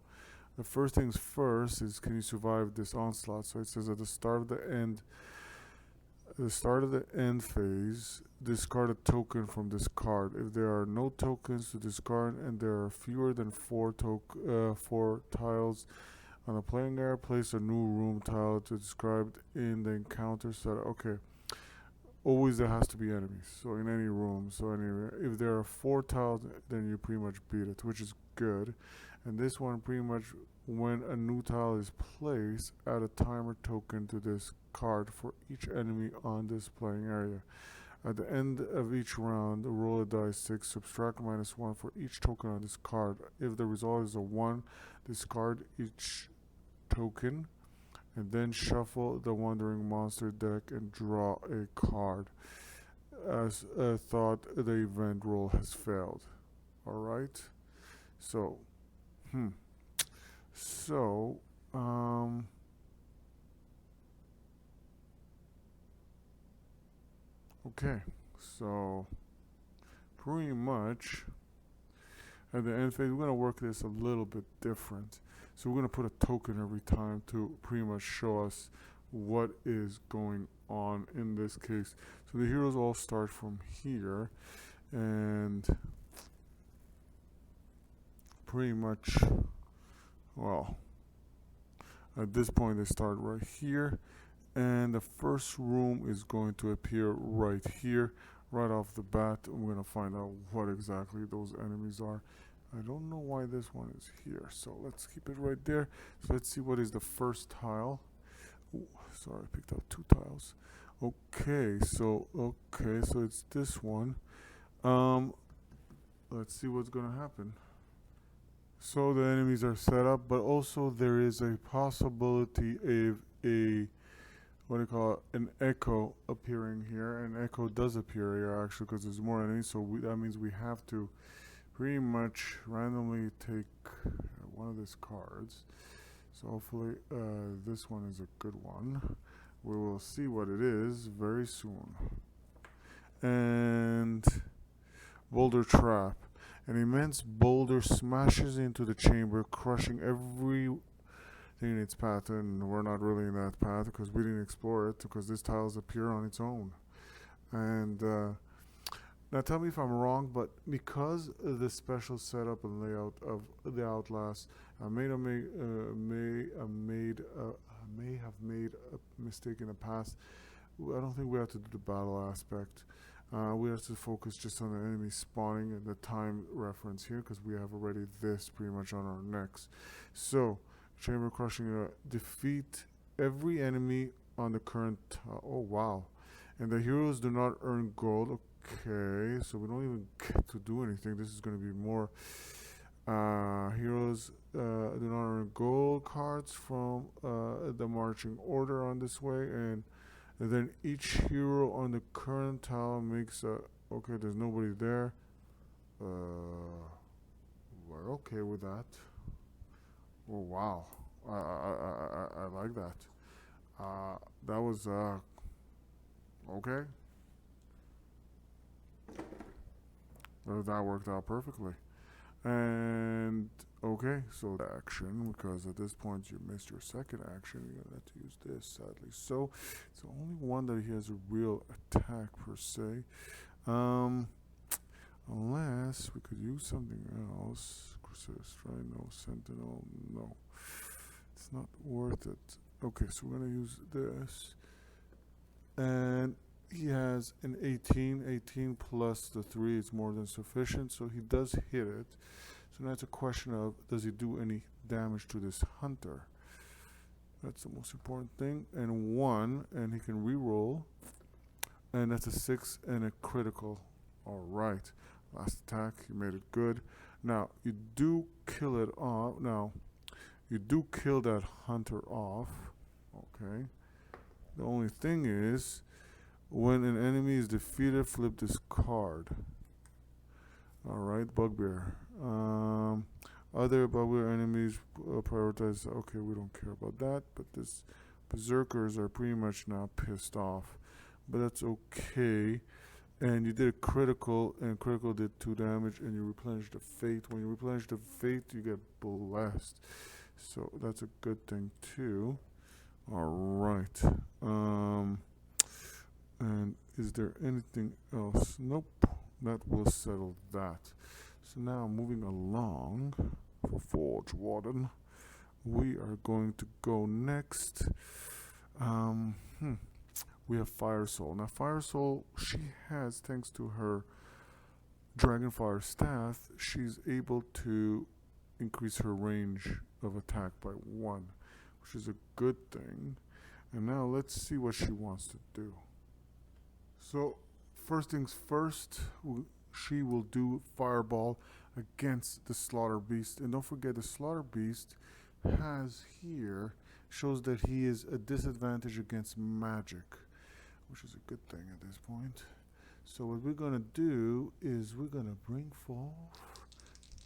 the first things first is, can you survive this onslaught? So it says at the start of the end phase, discard a token from this card. If there are no tokens to discard and there are fewer than 4 tiles on the playing area, place a new room tile to described in the encounter setup. Okay. Always there has to be enemies, so in any room. So anyway, if there are 4 tiles, then you pretty much beat it, which is good. And this one, pretty much when a new tile is placed, add a timer token to this card for each enemy on this playing area. At the end of each round, roll a die 6, subtract -1 for each token on this card. If the result is a 1, discard each token, and then shuffle the Wandering Monster deck and draw a card. As thought, the event roll has failed. Alright? So, okay. So, pretty much, at the end phase, we're going to work this a little bit different. So we're going to put a token every time to pretty much show us what is going on in this case. So the heroes all start from here, and pretty much, well, at this point they start right here, and the first room is going to appear right here, right off the bat. We're going to find out what exactly those enemies are. I don't know why this one is here, so let's keep it right there. So let's see what is the first tile. Ooh, sorry, I picked up 2 tiles. Okay, so it's this one. Let's see what's gonna happen. So the enemies are set up, but also there is a possibility of an echo appearing here. An echo does appear here actually, because there's more enemies. So that means we have to pretty much randomly take one of these cards. So hopefully this one is a good one. We will see what it is very soon. And Boulder Trap. An immense boulder smashes into the chamber, crushing everything in its path, and we're not really in that path because we didn't explore it, because this tiles appear on its own. And now tell me if I'm wrong, but because of the special setup and layout of the Outlast, I may have made a mistake in the past. I don't think we have to do the battle aspect. We have to focus just on the enemy spawning and the time reference here, because we have already this pretty much on our necks. So, chamber crushing, defeat every enemy on the current. Oh wow! And the heroes do not earn gold. Okay, so we don't even get to do anything. This is going to be more. Heroes do not earn gold cards from the marching order on this way, and then each hero on the current tile makes a. Okay, there's nobody there. We're okay with that. Oh wow, I like that. That was okay. That worked out perfectly. And okay, so the action, because at this point you missed your second action, you're gonna have to use this, sadly. So it's the only one that he has a real attack per se. Unless we could use something else. Crusader Strike, no. Sentinel, no. It's not worth it. Okay, so we're gonna use this. And he has an 18. 18 plus the 3 is more than sufficient, so he does hit it. So now it's a question of, does he do any damage to this hunter? That's the most important thing. And 1, and he can reroll. And that's a 6 and a critical. Alright. Last attack, he made it good. Now, you do kill it off. Now, you do kill that hunter off. Okay. The only thing is, when an enemy is defeated, flip this card. Alright, Bugbear. Other Bugbear enemies prioritize. Okay, we don't care about that, but this Berserkers are pretty much now pissed off. But that's okay. And you did a critical, and critical did 2 damage, and you replenish the fate. When you replenish the fate, you get blessed. So that's a good thing too. Alright. And is there anything else? Nope. That will settle that. So now moving along for Forge Warden, we are going to go next. We have Fire Soul. Now Fire Soul, she has, thanks to her Dragonfire staff, she's able to increase her range of attack by 1, which is a good thing. And now let's see what she wants to do. So first things first, she will do Fireball against the Slaughter Beast. And don't forget, the Slaughter Beast has here, shows that he is a disadvantage against magic, which is a good thing at this point. So what we're going to do is we're going to bring forth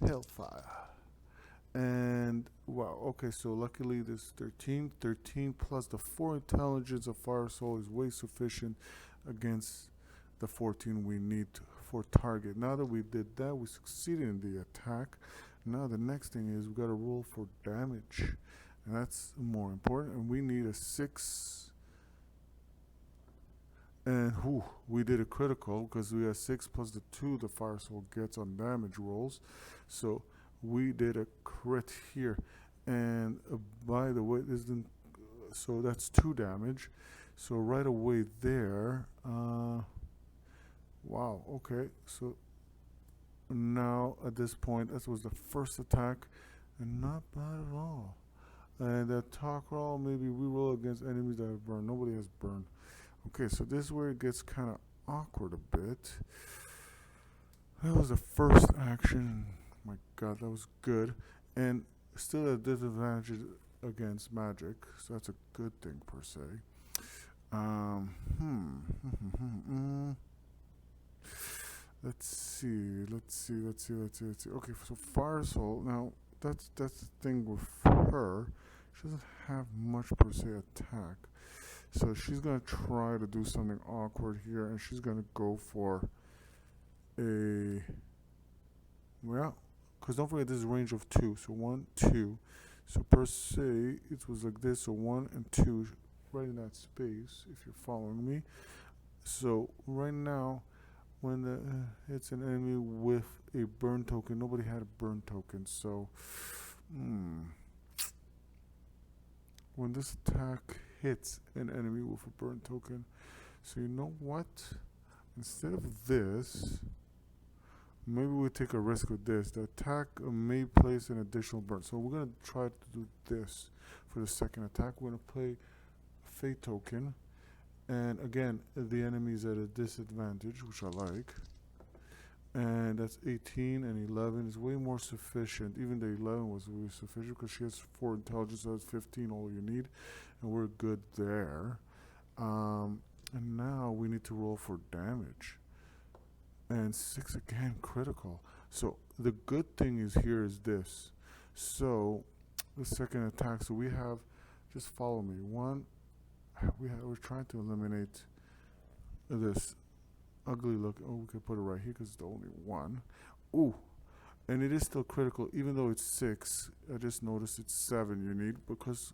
Hellfire. And wow, okay, so luckily this 13 plus the 4 intelligence of Fire Soul is way sufficient against the 14 we need for target. Now that we did that, we succeeded in the attack. Now the next thing is we got to roll for damage, and that's more important. And we need a 6. And we did a critical because we have 6 plus the 2 the Fire Soul gets on damage rolls. So we did a crit here. And by the way, this didn't, so that's 2 damage. So right away there, wow, okay. So now at this point, that was the first attack, and not bad at all. And that talk roll, maybe we roll against enemies that have burned. Nobody has burned. Okay, so this is where it gets kind of awkward a bit. That was the first action. My god, that was good. And still a disadvantage against magic, so that's a good thing per se. Let's see. Okay, so Fire Soul, now that's the thing with her. She doesn't have much per se attack. So she's going to try to do something awkward here, and she's going to go for a Yeah, because don't forget this is a range of 2. So 1, 2. So per se, it was like this. So 1 and 2 right in that space, if you're following me. So right now, when it's an enemy with a burn token, nobody had a burn token. So when this attack hits an enemy with a burn token, so you know what? Instead of this, maybe we take a risk with this. The attack may place an additional burn. So we're going to try to do this for the second attack. We're going to play Fate token. And again, the enemy is at a disadvantage, which I like. And that's 18 and 11 is way more sufficient. Even the 11 was really sufficient because she has 4 intelligence, so that's 15 all you need. And we're good there. And now we need to roll for damage. And 6 again, critical. So the good thing is here is this. So the second attack, so we have, just follow me. We're trying to eliminate this ugly look. Oh, we could put it right here because it's the only one. Ooh, and it is still critical even though it's 6. I just noticed it's 7 you need because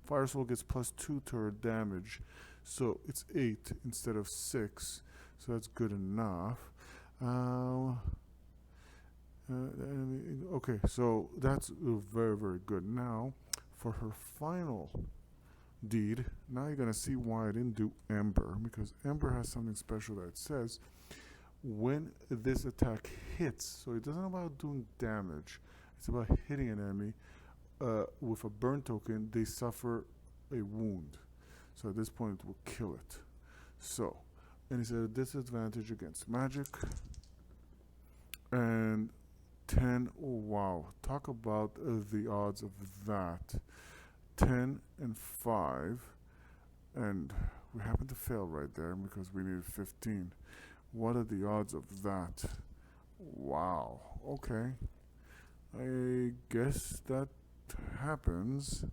Fire Soul gets +2 to her damage. So it's 8 instead of 6. So that's good enough. Okay, so that's very, very good. Now, for her final deed, now you're going to see why I didn't do Ember. Because Ember has something special that it says when this attack hits, so it doesn't about doing damage, it's about hitting an enemy with a burn token, they suffer a wound. So at this point it will kill it. So, and it's at a disadvantage against magic. And 10, oh wow, talk about the odds of that. 10 and 5, and we happen to fail right there because we needed 15. What are the odds of that? Wow, okay. I guess that happens.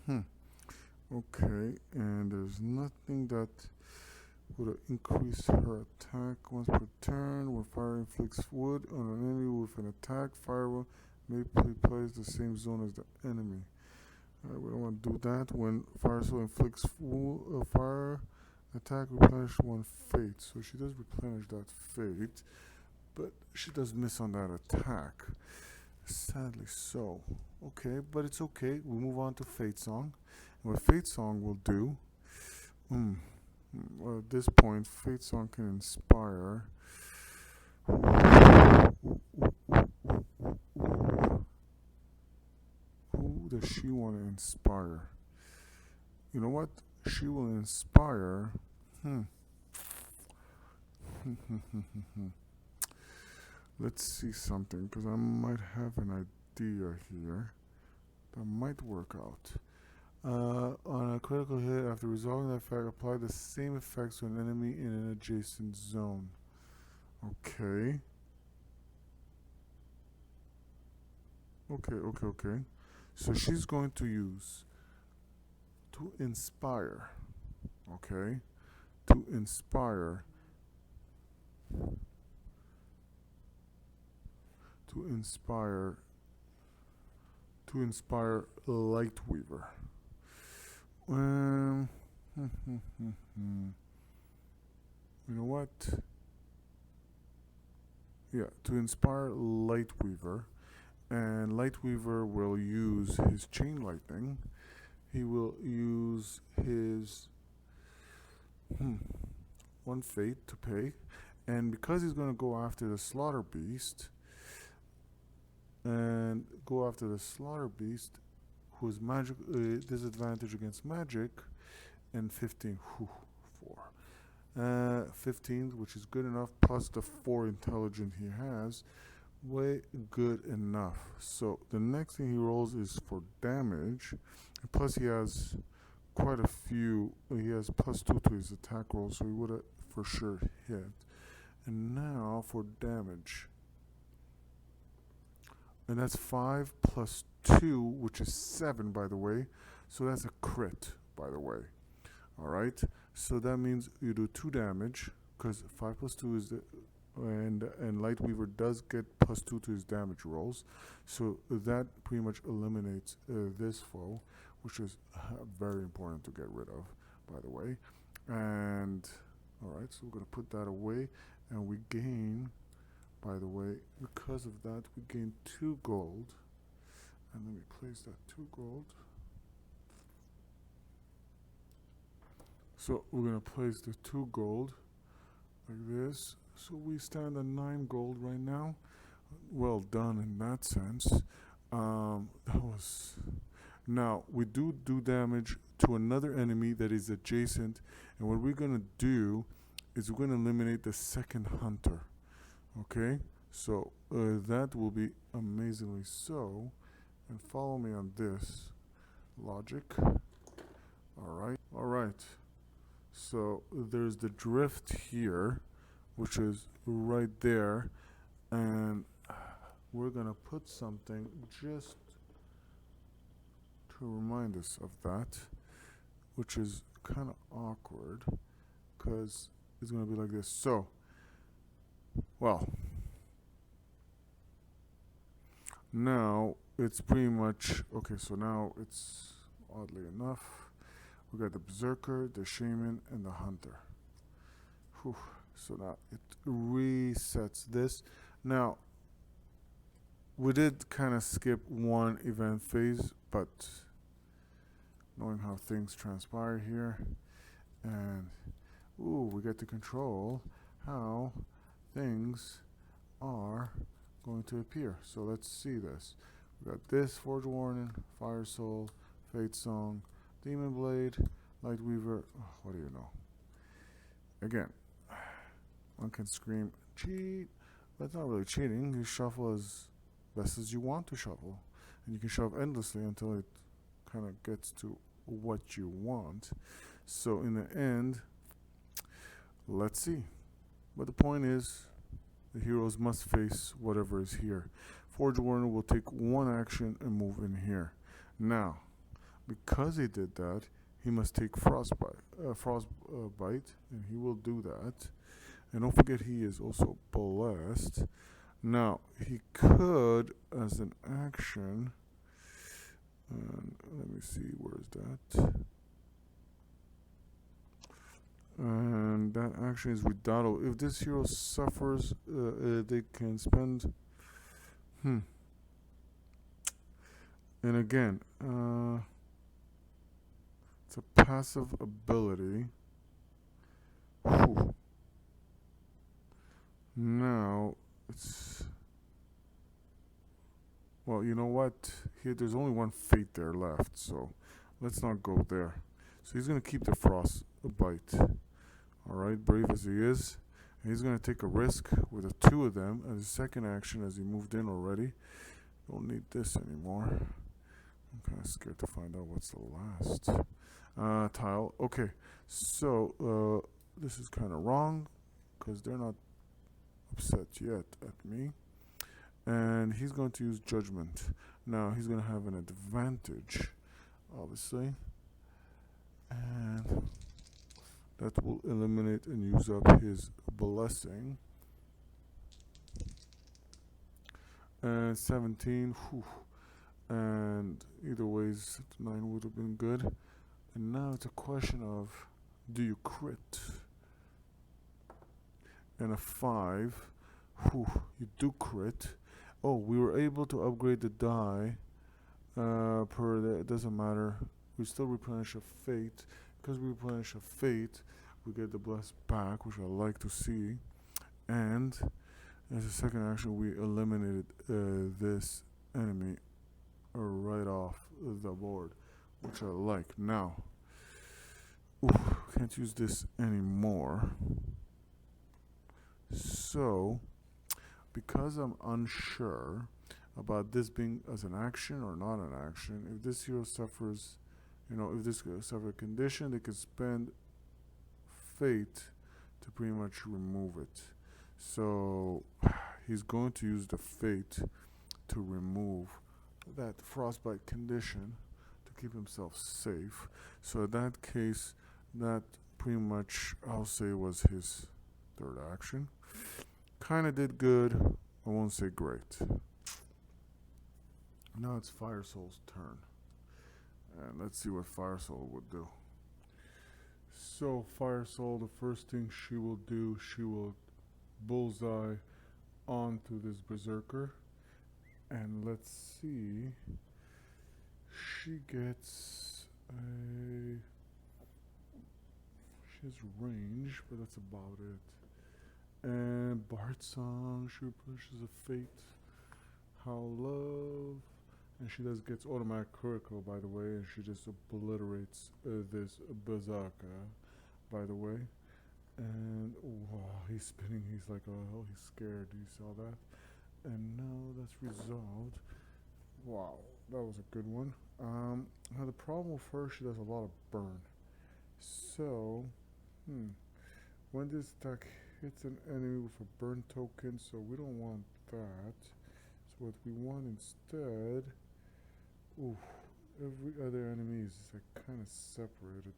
Okay, and there's nothing that would increase her attack once per turn. When fire inflicts wood on an enemy with an attack, fire will may place the same zone as the enemy. We don't want to do that. When Fire Soul inflicts fire attack, replenish 1 fate. So she does replenish that fate, but she does miss on that attack. Sadly so. Okay, but it's okay. We move on to Fate Song. And what Fate Song will do, well, at this point, Fate Song can inspire. Who does she want to inspire? You know what? She will inspire. Let's see something, because I might have an idea here that might work out. On a critical hit, after resolving that effect, apply the same effects to an enemy in an adjacent zone. Okay. Okay. So she's going to use to inspire. Okay. To inspire. To inspire Lightweaver. You know what? Yeah, to inspire Lightweaver. And Lightweaver will use his Chain Lightning. He will use his 1 fate to pay. And because he's going to go after the Slaughter Beast, whose magic disadvantage against magic, and 15, 15, which is good enough, plus the 4 intelligence he has, way good enough. So the next thing he rolls is for damage, and plus he has quite a few. He has +2 to his attack roll, so he would have for sure hit. And now for damage, and that's 5 plus 2, which is 7, by the way. So that's a crit, by the way. Alright, so that means you do 2 damage, because 5 plus 2 is and Lightweaver does get +2 to his damage rolls, so that pretty much eliminates this foe, which is very important to get rid of, by the way. And alright, so we're going to put that away, and we gain, by the way, because of that, we gain 2 gold. And let me place that 2 gold. So we're going to place the 2 gold like this. So we stand at 9 gold right now. Well done in that sense. That was... Now, we do damage to another enemy that is adjacent. And what we're going to do is we're going to eliminate the second hunter. Okay? So that will be amazingly so. And follow me on this logic. Alright. So there's the drift here, which is right there, and we're gonna put something just to remind us of that, which is kind of awkward because it's gonna be like this. So, well, now it's pretty much okay. So now it's, oddly enough, we got the Berserker, the Shaman, and the Hunter. Whew. So now it resets this. Now, we did kind of skip one event phase, but knowing how things transpire here, and ooh, we get to control how things are going to appear. So let's see this. We got this Forge Warning, Fire Soul, Fate Song, Demon Blade, Lightweaver. Oh, what do you know? Again, one can scream cheat, but it's not really cheating. You shuffle as best as you want to shuffle, and you can shove endlessly until it kind of gets to what you want. So in the end, let's see. But the point is, the heroes must face whatever is here. Forge Warner will take one action and move in here. Now, because he did that, he must take frostbite, and he will do that. And don't forget, he is also blessed. Now, he could, as an action, and let me see, where is that? And that action is Redoubtable. If this hero suffers, they can spend... And again, it's a passive ability. Whew. Now, it's... Well, you know what? Here, there's only one fate there left, so let's not go there. So he's going to keep the frostbite. Alright, brave as he is. And he's going to take a risk with the 2 of them as a second action as he moved in already. Don't need this anymore. I'm kind of scared to find out what's the last tile. Okay, so this is kind of wrong because they're not upset yet at me. And he's going to use Judgment. Now he's going to have an advantage, obviously. And that will eliminate and use up his blessing. And 17, whew. And either ways, 9 would have been good. And now it's a question of, do you crit? And a 5, whew, you do crit. Oh, we were able to upgrade the die per the, it doesn't matter. We still replenish a fate. Because we replenish a fate, we get the blessed back, which I like to see. And as a second action, we eliminated this enemy right off the board, which I like. Now, can't use this anymore. So, because I'm unsure about this being as an action or not an action, if this hero suffers, if this suffers a condition, they can spend fate to pretty much remove it. So he's going to use the fate to remove that frostbite condition to keep himself safe. So in that case, that pretty much, I'll say, was his third action. Kind of did good. I won't say great. Now it's Fire Soul's turn. And let's see what Fire Soul would do. So Fire Soul, the first thing she will do, she will bullseye onto this berserker. And let's see. She gets a... She has range, but that's about it. And Bardsung, she pushes a fate. How love. And she does gets automatic critical, by the way, and she just obliterates this berserker, by the way. And wow, he's spinning. He's like, oh, he's scared. You saw that? And now that's resolved. Wow, that was a good one. Now the problem with her, she does a lot of burn. So, when this attack hits an enemy with a burn token, so we don't want that. So what we want instead, every other enemy is like kind of separated.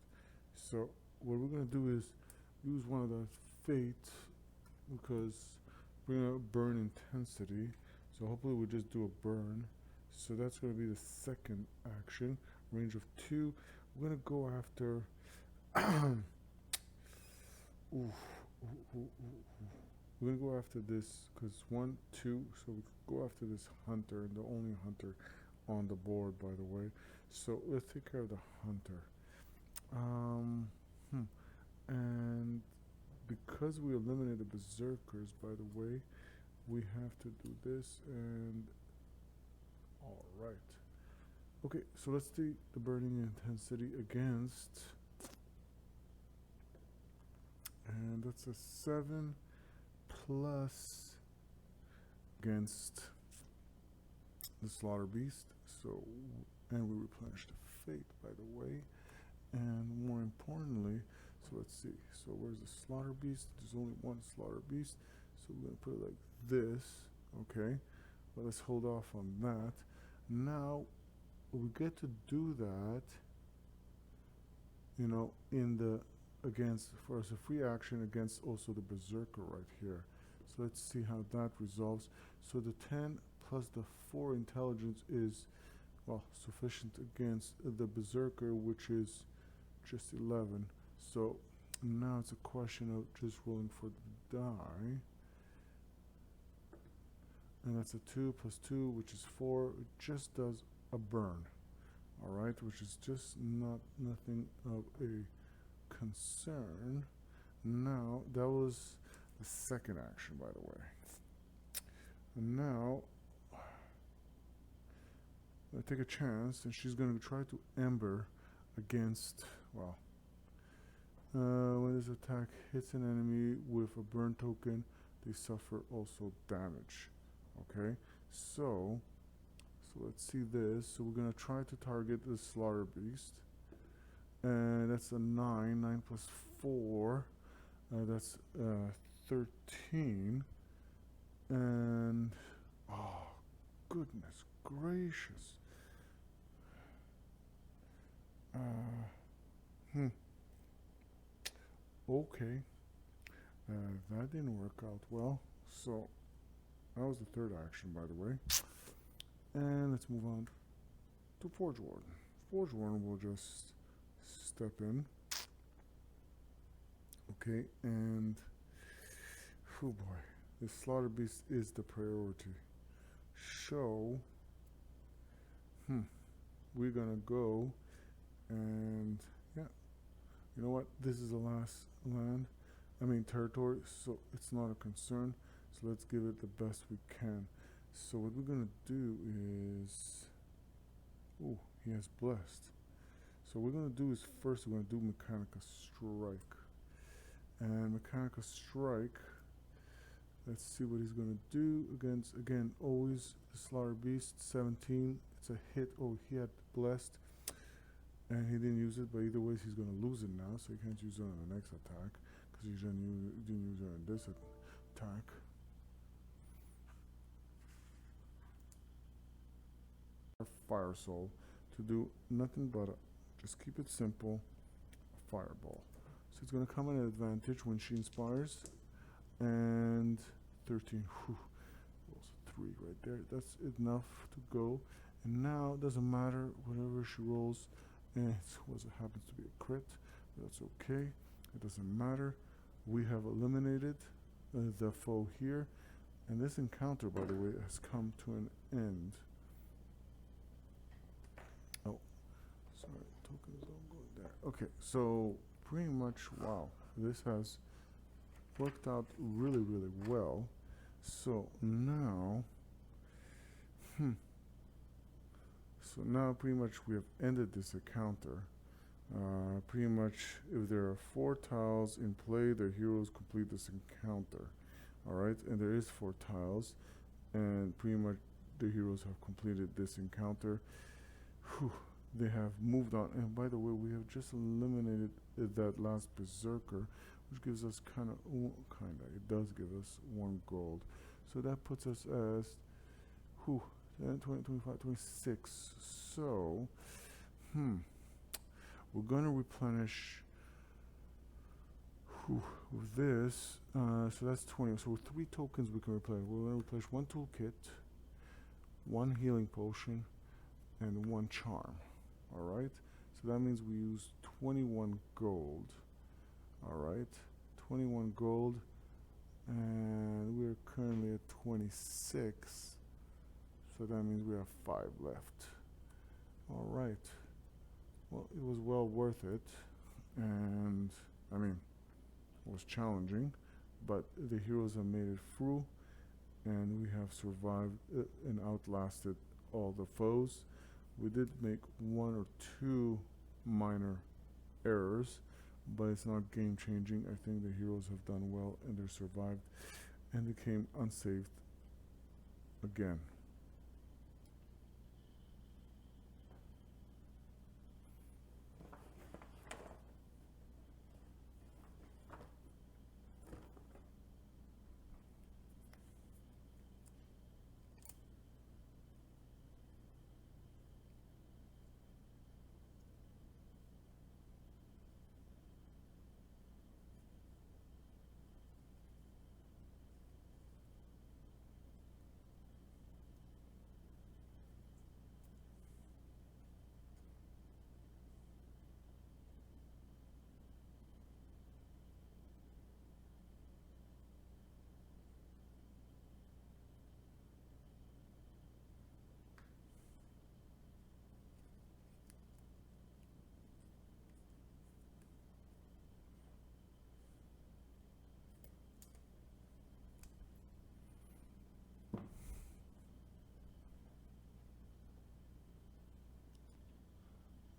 So what we're gonna do is use one of the fate, because we're gonna burn intensity. So hopefully we'll just do a burn. So that's gonna be the second action, range of 2. We're gonna go after we're gonna go after this, because 1, 2, so we go after this hunter, and the only hunter on the board, by the way. So let's take care of the hunter. And because we eliminated the berserkers, by the way, we have to do this, and alright. Okay, so let's do the burning intensity against, and that's a 7 plus against the slaughter beast. So, and we replenish the fate, by the way. And more importantly, so let's see. So where's the slaughter beast? There's only one slaughter beast. So we're gonna put it like this. Okay. But let's hold off on that. Now we get to do that, you know, in the against, for us, a free action against also the berserker right here. So let's see how that resolves. So the 10 plus the 4 intelligence is, well, sufficient against the berserker, which is just 11. So now it's a question of just rolling for the die. And that's a 2 plus 2, which is 4. It just does a burn. Alright, which is just nothing of a concern. Now, that was the second action, by the way. And now, I take a chance, and she's going to try to ember against, well, when this attack hits an enemy with a burn token, they suffer also damage. Okay, so let's see this. So we're going to try to target the slaughter beast. And that's a 9 plus 4, that's 13. And, oh, goodness gracious. Okay, that didn't work out well. So that was the third action, by the way. And let's move on to Forge Warden. Forge Warden will just step in. Okay, and oh boy, the slaughter beast is the priority. So we're gonna go, and yeah, you know what, this is the last territory, so it's not a concern. So let's give it the best we can. So what we're gonna do is, oh, he has blessed. So what we're gonna do is, first we're gonna do Mechanical Strike. And Mechanical Strike, let's see what he's gonna do against, again, always the Slaughter Beast. 17, it's a hit. Oh, he had blessed, and he didn't use it, but either way he's gonna lose it now, so he can't use it on the next attack, because he didn't use it on this attack. Fire Soul to do nothing but just keep it simple, a fireball. So it's going to come at an advantage when she inspires, and 13. Whew. Rolls a 3 right there. That's enough to go. And now it doesn't matter whatever she rolls. And it happens to be a crit. That's okay. It doesn't matter. We have eliminated the foe here. And this encounter, by the way, has come to an end. Oh, sorry, tokens don't go there. Okay, so pretty much, wow, this has worked out really, really well. So now, pretty much we have ended this encounter. Pretty much, if there are 4 tiles in play, the heroes complete this encounter. Alright, and there is 4 tiles, and pretty much the heroes have completed this encounter. Whew, they have moved on, and by the way, we have just eliminated that last berserker, which gives us it does give us 1 gold. So that puts us as 10, 20, 25, 26. So, we're going to replenish with this. So that's 20. So with 3 tokens we can replenish. We're going to replenish 1 toolkit, 1 healing potion, and 1 charm. Alright? So that means we use 21 gold. Alright? 21 gold. And we're currently at 26. So that means we have 5 left. Alright. Well, it was well worth it. And, I mean, it was challenging. But the heroes have made it through. And we have survived and outlasted all the foes. We did make 1 or 2 minor errors, but it's not game changing. I think the heroes have done well and they survived and they came unsaved again.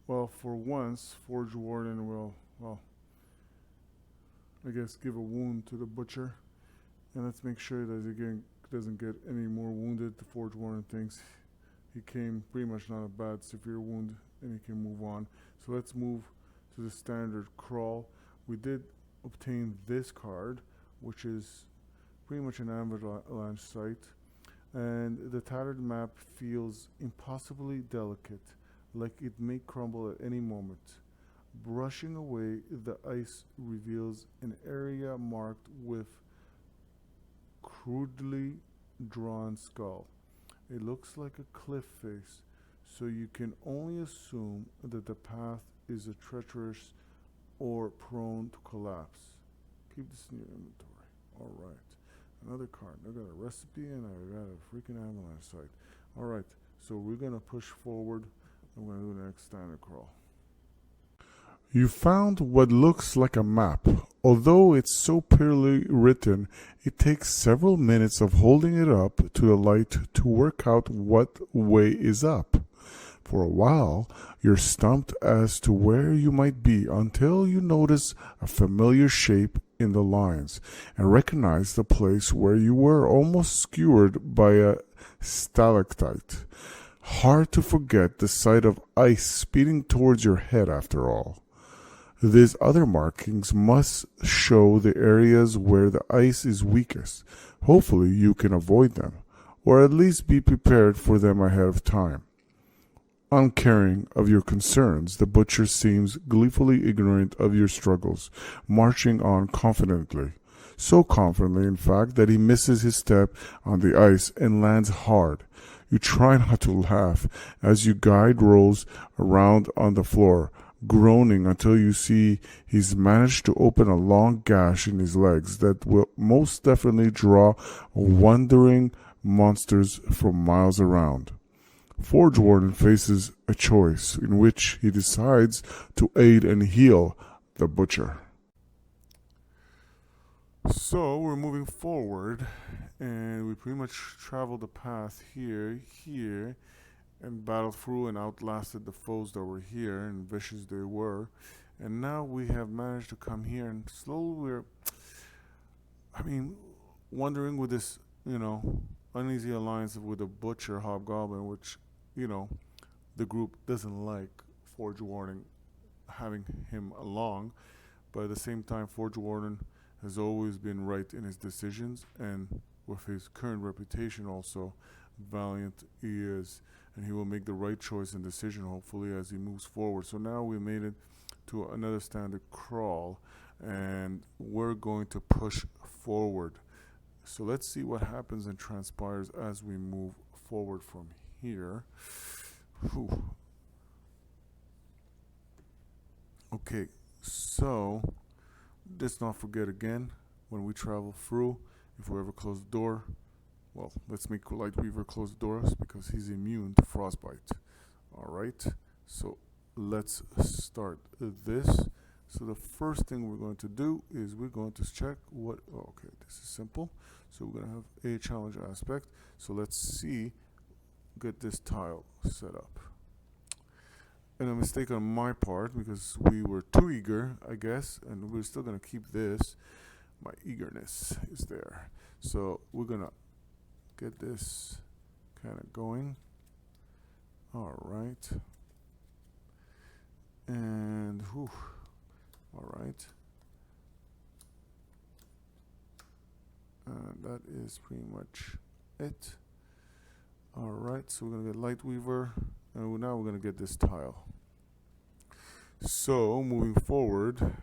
Well, for once, Forge Warden will, I guess, give a wound to the butcher. And let's make sure that he doesn't get any more wounded. The Forge Warden thinks he came pretty much not a bad severe wound and he can move on. So let's move to the standard crawl. We did obtain this card, which is pretty much an avalanche site. And the tattered map feels impossibly delicate, like it may crumble at any moment. Brushing away the ice reveals an area marked with crudely drawn skull. It looks like a cliff face, so you can only assume that the path is a treacherous or prone to collapse. Keep this in your inventory. Alright. Another card. I got a recipe and I got a freaking avalanche site. Alright, so we're gonna push forward. I'm going to do the next standard crawl. You found what looks like a map. Although it's so poorly written, it takes several minutes of holding it up to the light to work out what way is up. For a while, you're stumped as to where you might be until you notice a familiar shape in the lines and recognize the place where you were almost skewered by a stalactite. Hard to forget the sight of ice speeding towards your head after all. These other markings must show the areas where the ice is weakest. Hopefully you can avoid them, or at least be prepared for them ahead of time. Uncaring of your concerns, the butcher seems gleefully ignorant of your struggles, marching on confidently. so confidently, in fact, that he misses his step on the ice and lands hard. You try not to laugh as your guide rolls around on the floor, groaning until you see he's managed to open a long gash in his legs that will most definitely draw wondering monsters from miles around. Forge Warden faces a choice in which he decides to aid and heal the butcher. So we're moving forward, and we pretty much traveled the path here, and battled through and outlasted the foes that were here, and vicious they were. And now we have managed to come here, and slowly wondering with this, uneasy alliance with the butcher hobgoblin, which, the group doesn't like Forge Warden having him along, but at the same time, Forge Warden has always been right in his decisions, and with his current reputation also, valiant he is, and he will make the right choice and decision hopefully as he moves forward. So now we made it to another standard crawl, and we're going to push forward. So let's see what happens and transpires as we move forward from here. Whew. Okay, so let's not forget again, when we travel through, if we ever close the door, well, let's make Lightweaver close the doors because he's immune to frostbite. Alright, so let's start this. So the first thing we're going to do is we're going to check what, okay, this is simple. So we're going to have a challenge aspect. So let's see, get this tile set up. And a mistake on my part because we were too eager, I guess, and we're still going to keep this. My eagerness is there. So we're going to get this kind of going. All right. And, whew, all right. And that is pretty much it. All right, so we're going to get Lightweaver. And now we're going to get this tile. So, moving forward,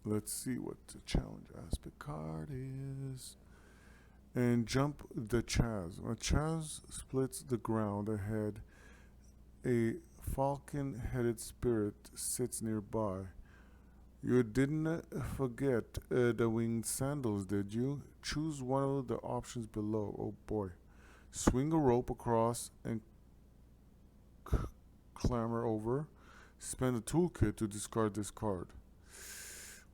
let's see what the challenge aspect card is. And jump the Chaz. A Chaz splits the ground ahead. A falcon-headed spirit sits nearby. You didn't forget the winged sandals, did you? Choose one of the options below. Oh boy. Swing a rope across and clamber over. Spend a toolkit to discard this card.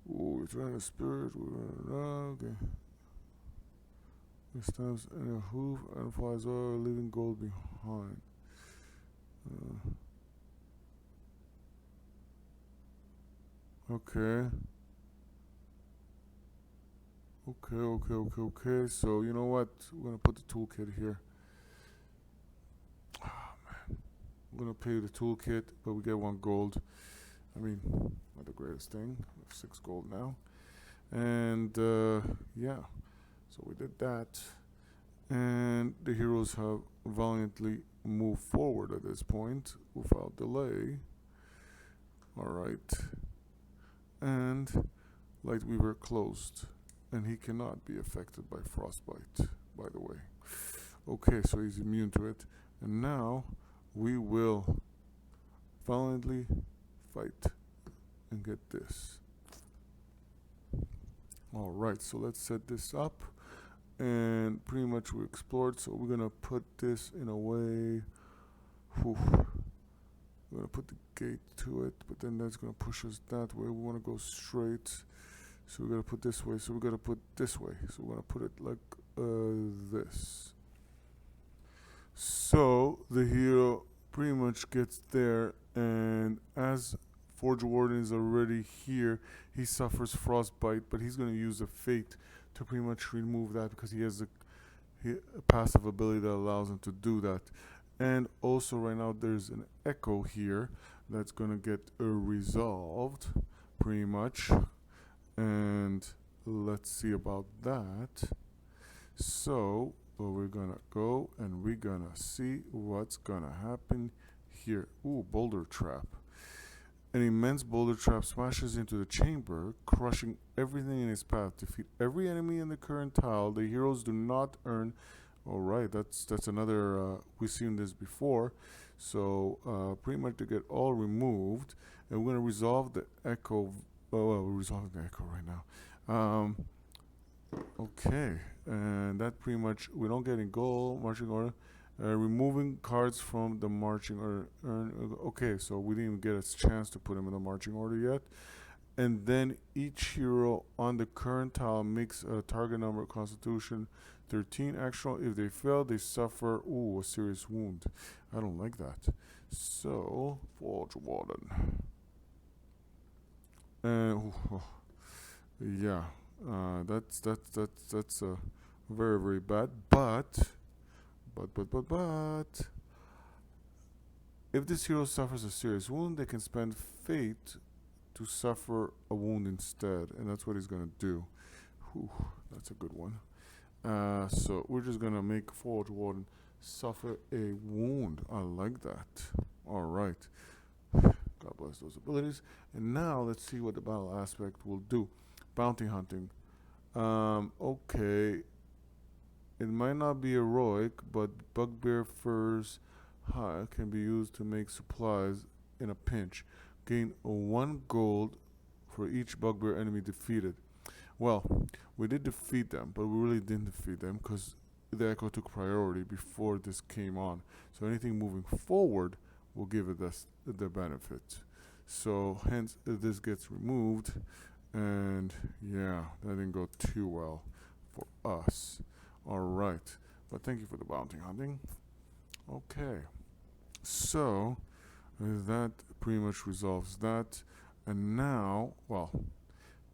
Ooh, return a spirit. Okay. It stamps in a hoof and flies over, leaving gold behind. Okay. Okay. So, you know what? We're going to put the toolkit here. I'm going to pay the toolkit, but we get 1 gold. I mean, not the greatest thing. We have 6 gold now. And, yeah. So we did that. And the heroes have valiantly moved forward at this point without delay. Alright. And Lightweaver closed. And he cannot be affected by frostbite, by the way. Okay, so he's immune to it. And now we will valiantly fight and get this. Alright, so let's set this up. And pretty much we explored, so we're gonna put this in a way. Whew, we're gonna put the gate to it, but then that's gonna push us that way. We wanna go straight. So we're gonna put this way, so we're gonna put this way. So we're gonna put it like this. So the hero pretty much gets there, and as Forge Warden is already here, he suffers frostbite, but he's gonna use a fate to pretty much remove that because he has a passive ability that allows him to do that. And also right now there's an echo here that's gonna get resolved pretty much. And let's see about that. So we're gonna go and we're gonna see what's gonna happen here. Ooh, boulder trap. An immense boulder trap smashes into the chamber, crushing everything in its path. Defeat every enemy in the current tile. The heroes do not earn. All right, that's another. We've seen this before, so pretty much to get all removed, and we're gonna resolve the echo. Well, we're resolving the echo right now. Okay, and that pretty much we don't get in goal marching order. Removing cards from the marching order. Okay, so we didn't get a chance to put them in the marching order yet. And then each hero on the current tile makes a target number Constitution 13 actional. If they fail, they suffer a serious wound. I don't like that. So Forge Warden. Yeah, that's very very bad. But if this hero suffers a serious wound, they can spend fate to suffer a wound instead, and that's what he's gonna do. Whew, that's a good one. So we're just gonna make Forge Warden suffer a wound. I like that. All right. God bless those abilities. And now let's see what the battle aspect will do. Bounty hunting. Okay. It might not be heroic, but bugbear furs can be used to make supplies in a pinch. Gain 1 gold for each bugbear enemy defeated. Well, we did defeat them, but we really didn't defeat them because the echo took priority before this came on. So anything moving forward will give it the benefit. So hence this gets removed, and yeah, that didn't go too well for us. All right, but thank you for the bounty hunting. Okay, so that pretty much resolves that. And now, well,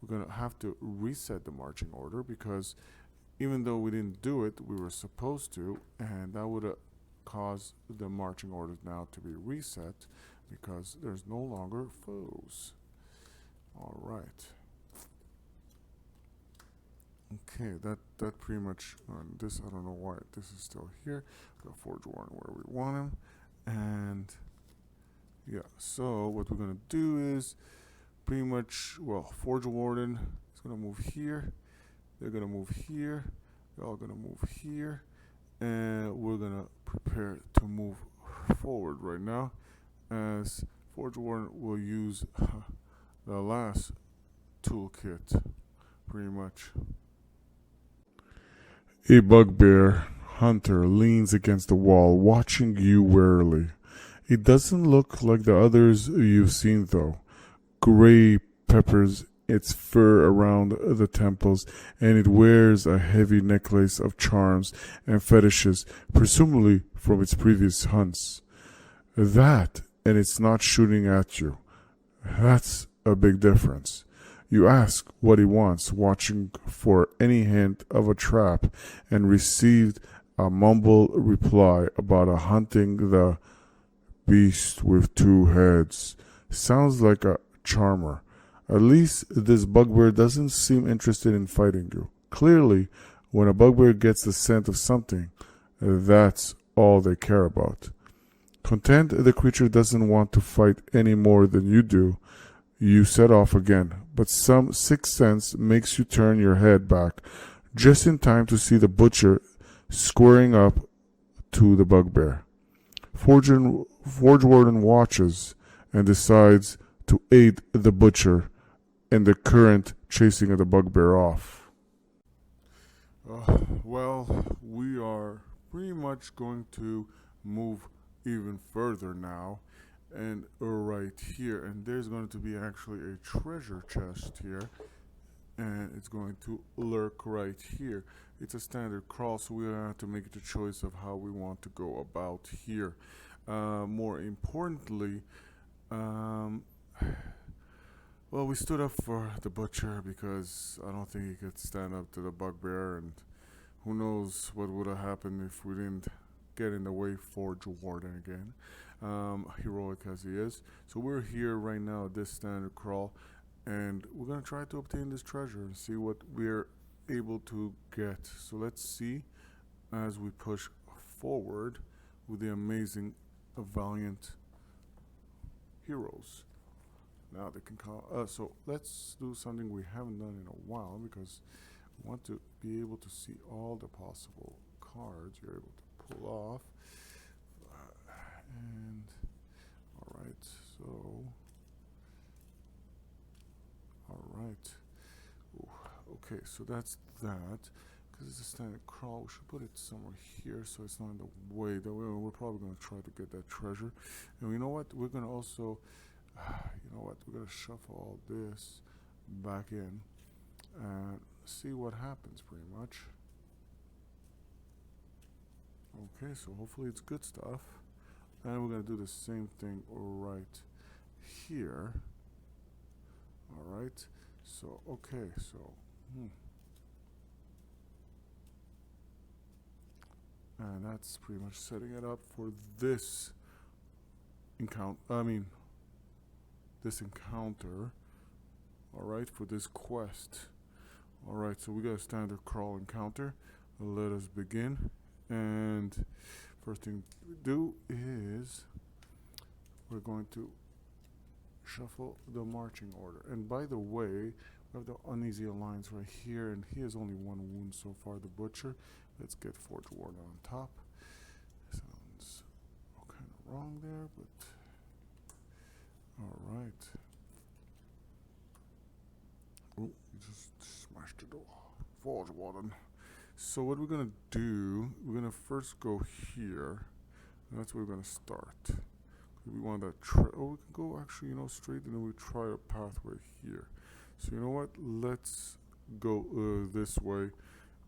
we're gonna have to reset the marching order because even though we didn't do it, we were supposed to, and that would have caused the marching orders now to be reset because there's no longer foes. All right. Okay, that pretty much this. I don't know why this is still here. Got Forge Warden where we want him, and yeah. So what we're gonna do is pretty much, well, Forge Warden is gonna move here. They're gonna move here. They're all gonna move here, and we're gonna prepare to move forward right now. As Forge Warden will use the last toolkit, pretty much. A bugbear hunter leans against the wall, watching you warily. It doesn't look like the others you've seen, though. Gray peppers its fur around the temples, and it wears a heavy necklace of charms and fetishes, presumably from its previous hunts. That, and it's not shooting at you. That's a big difference. You ask what he wants, watching for any hint of a trap, and received a mumbled reply about hunting the beast with 2 heads. Sounds like a charmer. At least this bugbear doesn't seem interested in fighting you. Clearly, when a bugbear gets the scent of something, that's all they care about. Content the creature doesn't want to fight any more than you do, you set off again, but some sixth sense makes you turn your head back just in time to see the butcher squaring up to the bugbear. Forge Warden watches and decides to aid the butcher in the current chasing of the bugbear off. Well, we are pretty much going to move even further now, and right here, and there's going to be actually a treasure chest here, and it's going to lurk right here. It's a standard crawl, so we have to make the choice of how we want to go about here. More importantly, well, we stood up for the butcher because I don't think he could stand up to the bugbear, and who knows what would have happened if we didn't get in the way for Warden again, heroic as he is. So we're here right now at this standard crawl, and we're going to try to obtain this treasure and see what we're able to get. So let's see as we push forward with the amazing, valiant heroes. Now they can call. So let's do something we haven't done in a while, because we want to be able to see all the possible cards you're able to pull off. And all right, so all right. Ooh, okay, so that's that. Because it's a standard crawl, we should put it somewhere here so it's not in the way. That way we're probably going to try to get that treasure. And you know what? We're going to also, you know what? We're going to shuffle all this back in and see what happens, pretty much. Okay, so hopefully it's good stuff. And we're going to do the same thing right here. All right. So, okay, so, and that's pretty much setting it up for this this encounter. All right, for this quest. All right, so we got a standard crawl encounter. Let us begin. And first thing we do is we're going to shuffle the marching order. And by the way, we have the uneasy alliance right here, and he has only one wound so far, the butcher. Let's get Forge Warden on top. Sounds kind of wrong there, but all right. Oh, you just smashed the door. Forge Warden. So what we're gonna do, we're gonna first go here. And that's where we're gonna start. We want that. We can go actually, straight, and then we try a pathway here. So you know what? Let's go this way,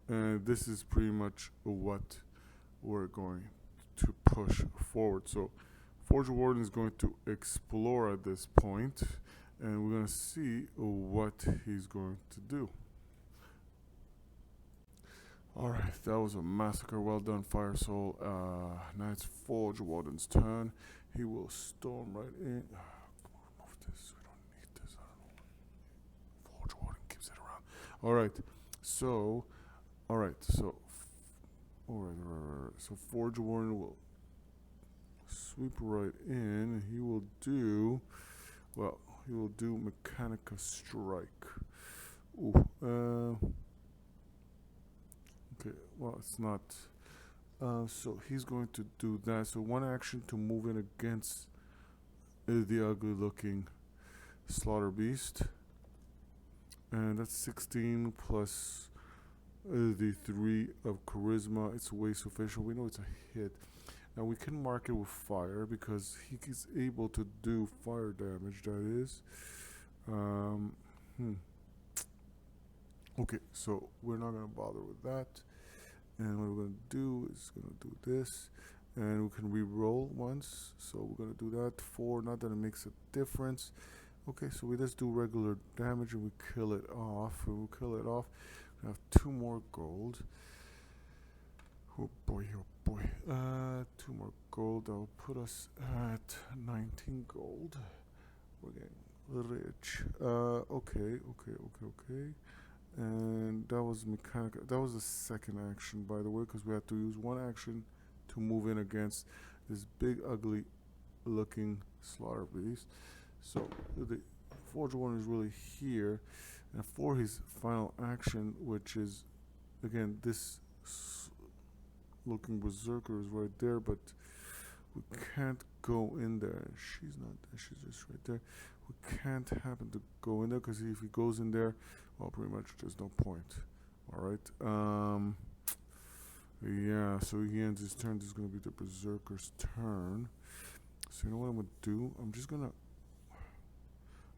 and this is pretty much what we're going to push forward. So Forge Warden is going to explore at this point, and we're going to see what he's going to do. Alright, that was a massacre. Well done, Fire Soul. Now it's Forge Warden's turn. He will storm right in. Remove this. We don't need this. I don't know. Forge Warden keeps it around. Alright, so. So Forge Warden will sweep right in. He will do. Well, he will do Mechanica Strike. Ooh. Okay, well, it's not. So he's going to do that. So one action to move in against the ugly looking Slaughter Beast. And that's 16 plus the 3 of Charisma. It's way sufficient. We know it's a hit. Now we can mark it with fire because he is able to do fire damage, that is. Okay, so we're not going to bother with that. And what we're going to do is going to do this. And we can re-roll once. So we're going to do that. 4, not that it makes a difference. Okay, so we just do regular damage and we kill it off. And we'll kill it off. We have 2 more gold. Oh boy, oh boy. 2 more gold. That will put us at 19 gold. We're getting rich. Okay. And that was mechanical. That was the second action, by the way, because we had to use one action to move in against this big, ugly looking Slaughter Beast. So the Forge Warden is really here. And for his final action, which is, again, this looking Berserker is right there, but we can't go in there. She's not there. She's just right there. We can't happen to go in there because if he goes in there, well, pretty much there's no point. Alright. Yeah, so he ends his turn. This is going to be the Berserker's turn. So you know what I'm going to do? I'm just going to...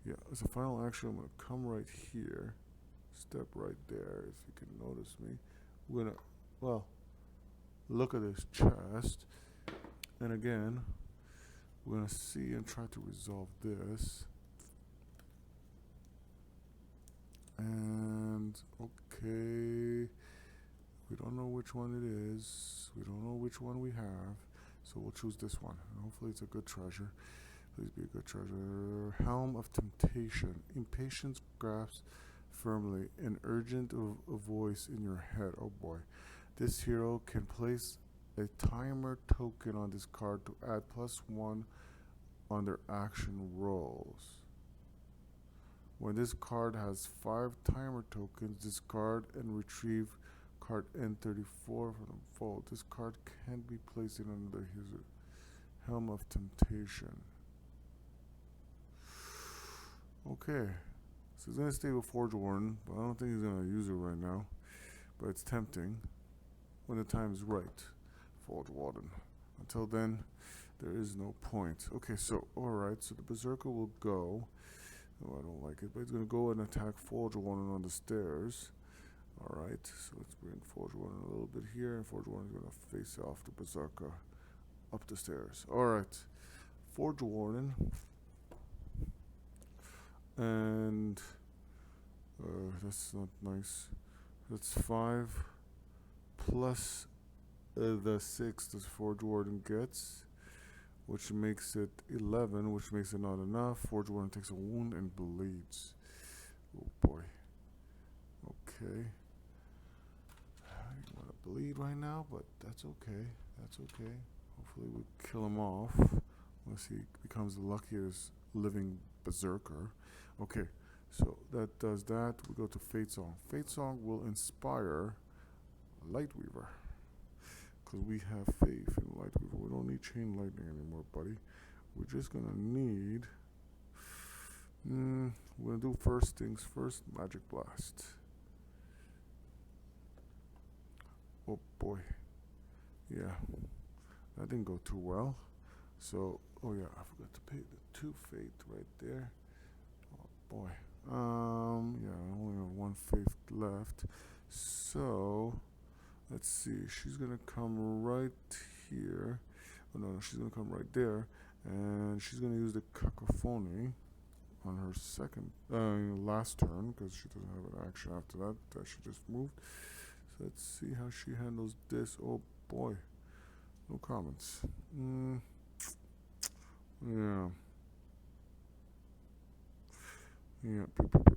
Yeah, as a final action, I'm going to come right here. Step right there, if you can notice me. We're going to... Well, look at this chest. And again, we're going to see and try to resolve this. And okay, we don't know which one it is. We don't know which one we have. So we'll choose this one. And hopefully it's a good treasure. Please be a good treasure. Helm of Temptation. Impatience grasps firmly. An urgent voice in your head. Oh boy. This hero can place a timer token on this card to add +1 on their action rolls. When this card has 5 timer tokens, discard and retrieve card N34 from the vault. This card can't be placed in under his Helm of Temptation. Okay, so he's gonna stay with Forge Warden, but I don't think he's gonna use it right now. But it's tempting when the time is right. Forge Warden. Until then, there is no point. Okay, so alright, so the Berserker will go. Oh, I don't like it, but he's gonna go and attack Forge Warden on the stairs. Alright, so let's bring Forge Warden a little bit here, and Forge Warden is gonna face off the Berserker up the stairs. Alright, Forge Warden. And that's not nice. That's 5 plus the 6 that Forge Warden gets, which makes it 11, which makes it not enough. Forge Warden takes a wound and bleeds. Oh boy. Okay. I don't want to bleed right now, but that's okay. That's okay. Hopefully we kill him off unless he becomes the luckiest living berserker. Okay, so that does that. We go to Fate Song. Fate Song will inspire Lightweaver, because we have faith in Lightweaver. We don't need Chain Lightning anymore, buddy. We're just gonna need we're gonna do first things first. Magic Blast. Oh boy, yeah, that didn't go too well. So, oh yeah, I forgot to pay the 2 fate right there. Oh boy. Yeah, I only have 1 faith left. So, let's see. She's gonna come right here. Oh no, she's gonna come right there, and she's gonna use the Cacophony on her second, last turn, because she doesn't have an action after that. She just moved. So let's see how she handles this. Oh boy, no comments. Yeah. Yeah.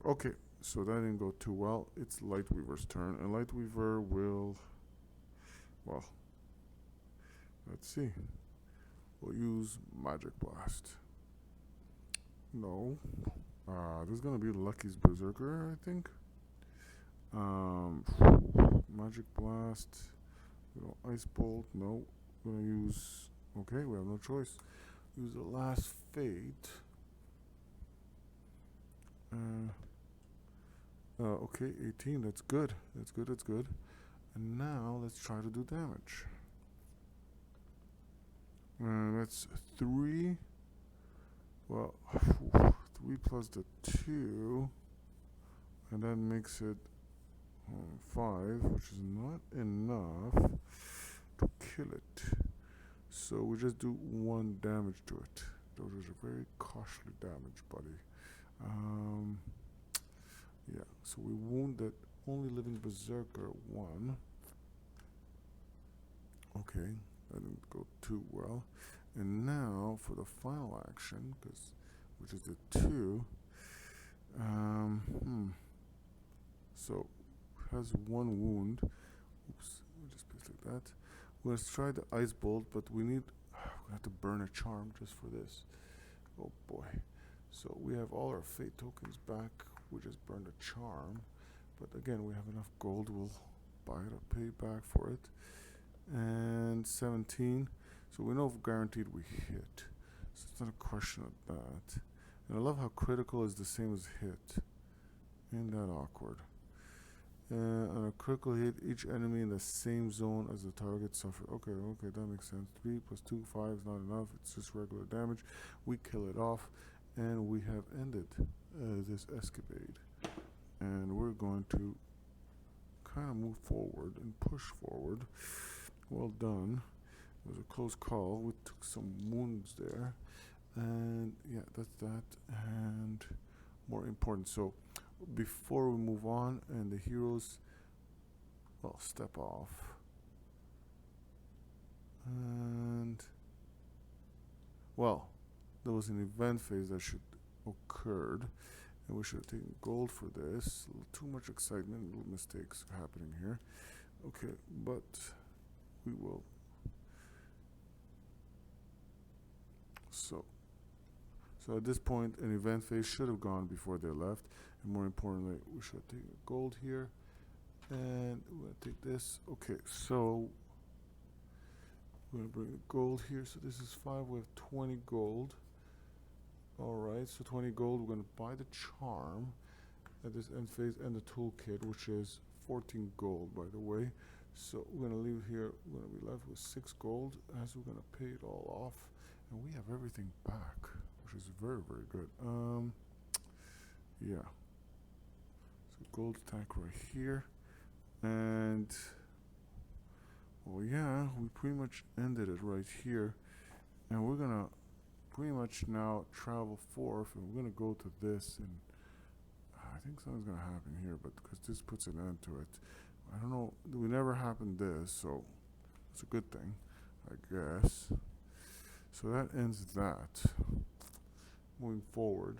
Okay, so that didn't go too well. It's Lightweaver's turn, and Lightweaver will, well, let's see. We'll use Magic Blast. No. This is gonna be Lucky's Berserker, I think. Magic Blast. Ice Bolt. No. We're gonna use. Okay, we have no choice. Use the last fate. Okay, 18. That's good. That's good. That's good. And now let's try to do damage. That's 3. Well, 3 plus the 2, and that makes it 5, which is not enough to kill it. So we just do 1 damage to it. Those are very costly damage, buddy. Yeah, so we wound that only living berserker 1. Okay, that didn't go too well. And now for the final action, which is the 2. So it has 1 wound. Oops, we just place like that. Let's try the ice bolt, but we have to burn a charm just for this. Oh boy. So we have all our fate tokens back. We just burned a charm, but again we have enough gold. We'll buy it or pay back for it. And 17. So we know guaranteed we hit. So it's not a question of that. And I love how critical is the same as hit. Ain't that awkward? On a critical hit, each enemy in the same zone as the target suffers. Okay, that makes sense. 3 plus 2, 5 is not enough. It's just regular damage. We kill it off, and we have ended this escapade. And we're going to kind of move forward and push forward. Well done. It was a close call. We took some wounds there. And yeah, that's that. And more important. So before we move on and the heroes, well, step off. And well, there was an event phase that should occurred, and we should have taken gold for this. A little too much excitement, little mistakes happening here. Okay, but we will. So So at this point, an event phase should have gone before they left. And more importantly, we should take gold here. And we're going to take this. Okay, so we're going to bring the gold here. So this is 5. We have 20 gold. Alright, so 20 gold. We're going to buy the charm at this end phase and the toolkit, which is 14 gold, by the way. So we're going to leave here. We're going to be left with 6 gold as we're going to pay it all off. And we have everything back, which is very, very good. Yeah. So gold stack right here. And, well, yeah, we pretty much ended it right here. And we're going to pretty much now travel forth. And we're going to go to this. And I think something's going to happen here, but because this puts an end to it. I don't know. We never happened this, so it's a good thing, I guess. So that ends that. Moving forward.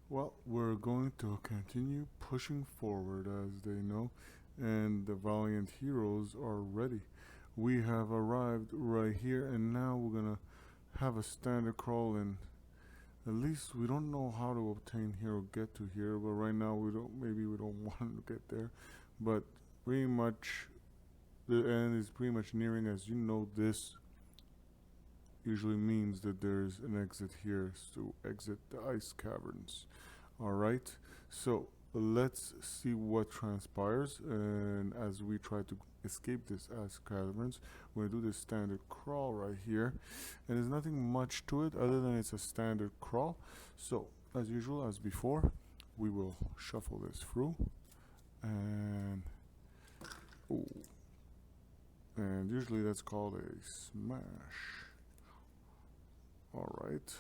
Well, we're going to continue pushing forward, as they know, and the valiant heroes are ready. We have arrived right here, and now we're going to have a standard crawl, and at least we don't know how to obtain here or get to here, but right now maybe we don't want to get there. But pretty much the end is pretty much nearing. As you know, this usually means that there's an exit here to exit the ice caverns. Alright, so let's see what transpires, and as we try to escape this ice caverns, we're going to do this standard crawl right here, and there's nothing much to it other than it's a standard crawl. So as usual, as before, we will shuffle this through, and usually that's called a smash. Alright,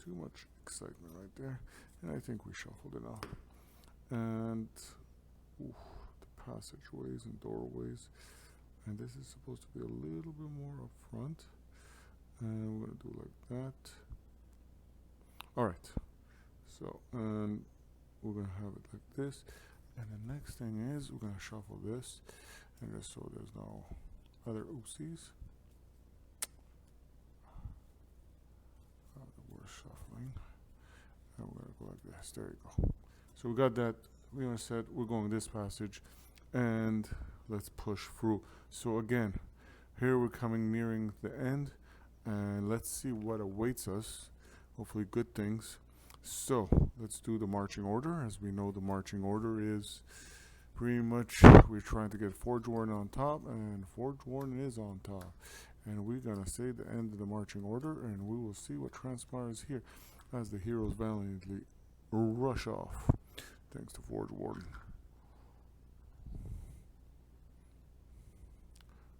too much excitement right there, and I think we shuffled enough. And the passageways and doorways, and this is supposed to be a little bit more up front, and we're going to do like that. Alright, so and we're going to have it like this, and the next thing is we're going to shuffle this, and just so there's no other oopsies. We're shuffling, and we're going to go like this. There you go. So we got that. We said we're going this passage, and let's push through. So again, here we're nearing the end, and let's see what awaits us. Hopefully good things. So let's do the marching order. As we know, the marching order is pretty much we're trying to get Forge Warden on top, and Forge Warden is on top. And we're going to say the end of the marching order, and we will see what transpires here as the heroes valiantly rush off. Thanks to Forge Warden.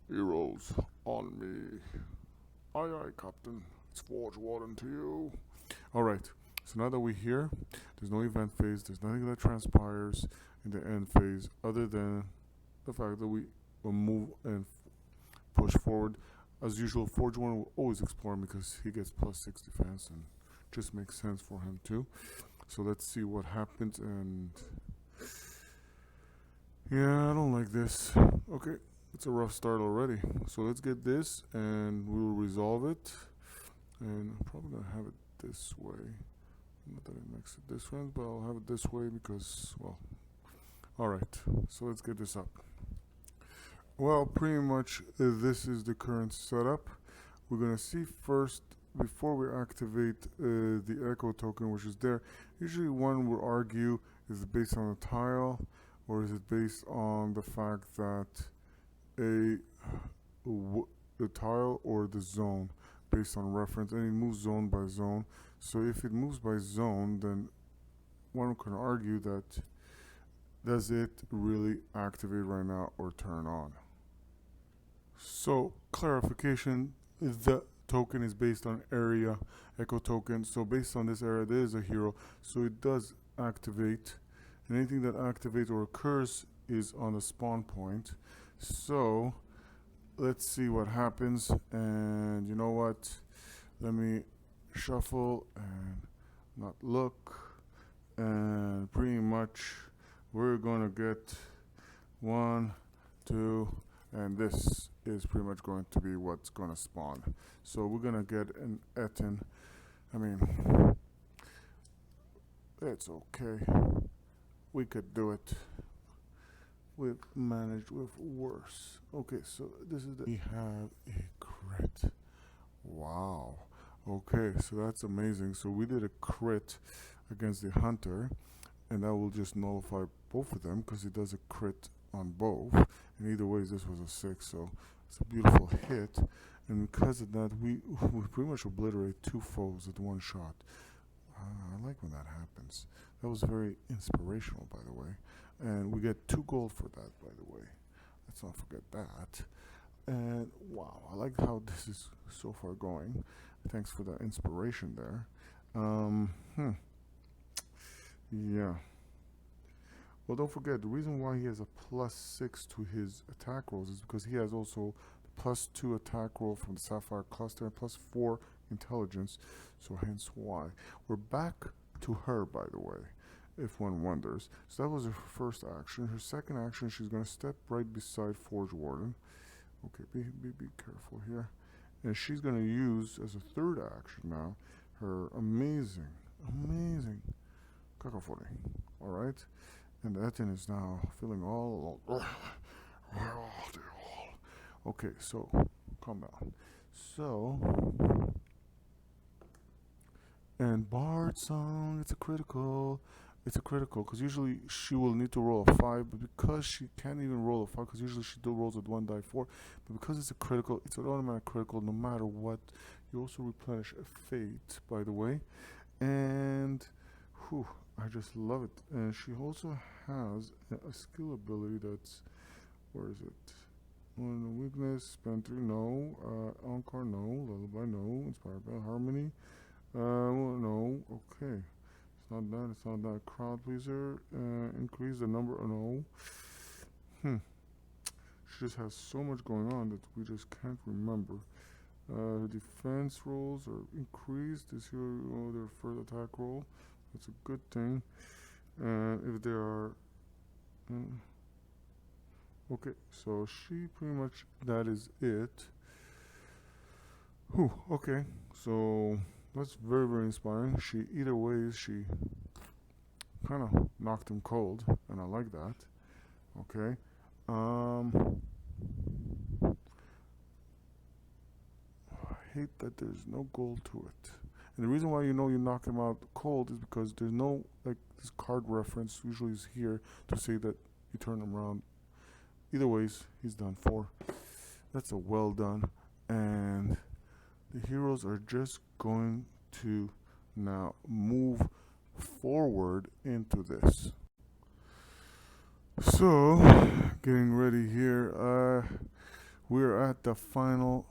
Heroes on me. Aye aye, Captain. It's Forge Warden to you. Alright, so now that we're here, there's no event phase, there's nothing that transpires in the end phase other than the fact that we will move and push forward. As usual, Forge Warden will always explore because he gets +6 defense, and just makes sense for him too. So let's see what happens, and yeah, I don't like this. Okay, it's a rough start already. So let's get this, and we'll resolve it. And I'm probably gonna have it this way. Not that it makes a difference, but I'll have it this way because, well, alright. So let's get this up. Well, pretty much this is the current setup. We're gonna see first, before we activate the echo token, which is there. Usually one will argue, is it based on a tile, or is it based on the fact that the tile or the zone, based on reference, and it moves zone by zone. So if it moves by zone, then one can argue that does it really activate right now or turn on? So clarification, the token is based on area echo token. So based on this area, there is a hero, so it does activate, and anything that activates or occurs is on the spawn point. So let's see what happens, and you know what, let me shuffle and not look, and pretty much we're gonna get 1, 2, and this is pretty much going to be what's gonna spawn. So we're gonna get an Etten I mean, it's okay. We could do it. We've managed with worse. Okay, so this is we have a crit. Wow. Okay, so that's amazing. So we did a crit against the hunter, and that will just nullify both of them because he does a crit on both. And either way, this was a 6, so it's a beautiful hit. And because of that, we pretty much obliterate 2 foes at 1 shot. I like when that happens. That was very inspirational, by the way. And we get 2 gold for that, by the way. Let's not forget that. And wow, I like how this is so far going. Thanks for that inspiration there. Yeah. Well, don't forget, the reason why he has a +6 to his attack rolls is because he has also the +2 attack roll from the Sapphire Cluster and +4 intelligence, so hence why. We're back to her, by the way, if one wonders. So that was her first action. Her second action, she's going to step right beside Forge Warden. Okay, be careful here. And she's going to use, as a third action now, her amazing cacophony. Alright? And Etin is now feeling all okay, so calm down. So, and Bardsung, it's a critical because usually she will need to roll a 5, but because she can't even roll a 5, because usually she still rolls with 1 die 4, but because it's a critical, it's an automatic critical no matter what. You also replenish a fate, by the way, and whew, I just love it. And she also has a skill ability that's, where is it? One weakness, spend 3, no. Encore, no. Lullaby, no. Inspired by Harmony, no. Okay. It's not that. Crowd pleaser, increase the number, no. She just has so much going on that we just can't remember. Her defense rolls are increased. This here, their first attack roll. That's a good thing. If they are, okay, so she pretty much, that is it. Whew, okay, so that's very, very inspiring. She, either way, she kind of knocked him cold, and I like that. Okay. I hate that there's no goal to it. And the reason why you know you knock him out cold is because there's no, like, this card reference usually is here to say that you turn him around. Either ways, he's done for. That's a well done. And the heroes are just going to now move forward into this. So, getting ready here. We're at the final.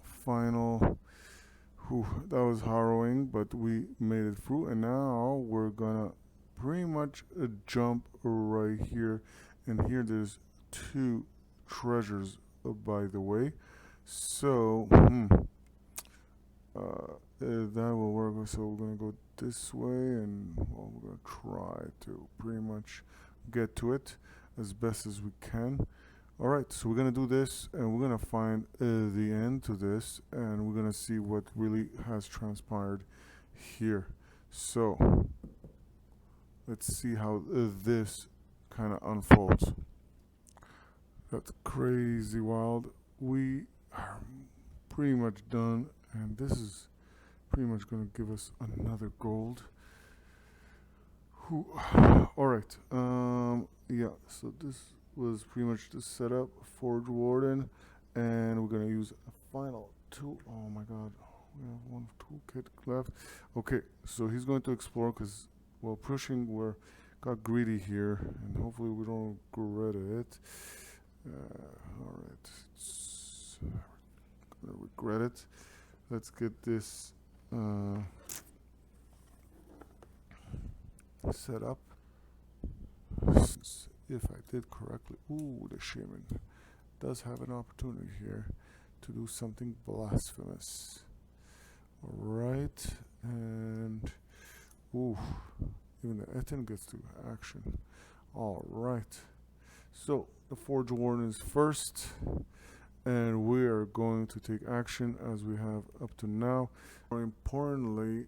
Whew, that was harrowing, but we made it through, and now we're gonna pretty much jump right here. And here there's 2 treasures, by the way. So, that will work. So we're gonna go this way, and well, we're gonna try to pretty much get to it as best as we can. Alright, so we're gonna do this, and we're gonna find the end to this, and we're gonna see what really has transpired here. So let's see how this kind of unfolds. That's crazy wild. We are pretty much done, and this is pretty much gonna give us another gold. Alright, yeah, so this was pretty much the setup. Forge Warden, and we're gonna use a final 2. Oh my god, we have 1 toolkit left. Okay, so he's going to explore because, well, pushing, got greedy here, and hopefully we don't regret it. Alright, gonna regret it. Let's get this set up. If I did correctly, ooh, the shaman does have an opportunity here to do something blasphemous. Alright, and ooh, even the Etin gets to action. Alright, so the Forge Warden is first, and we are going to take action as we have up to now. More importantly,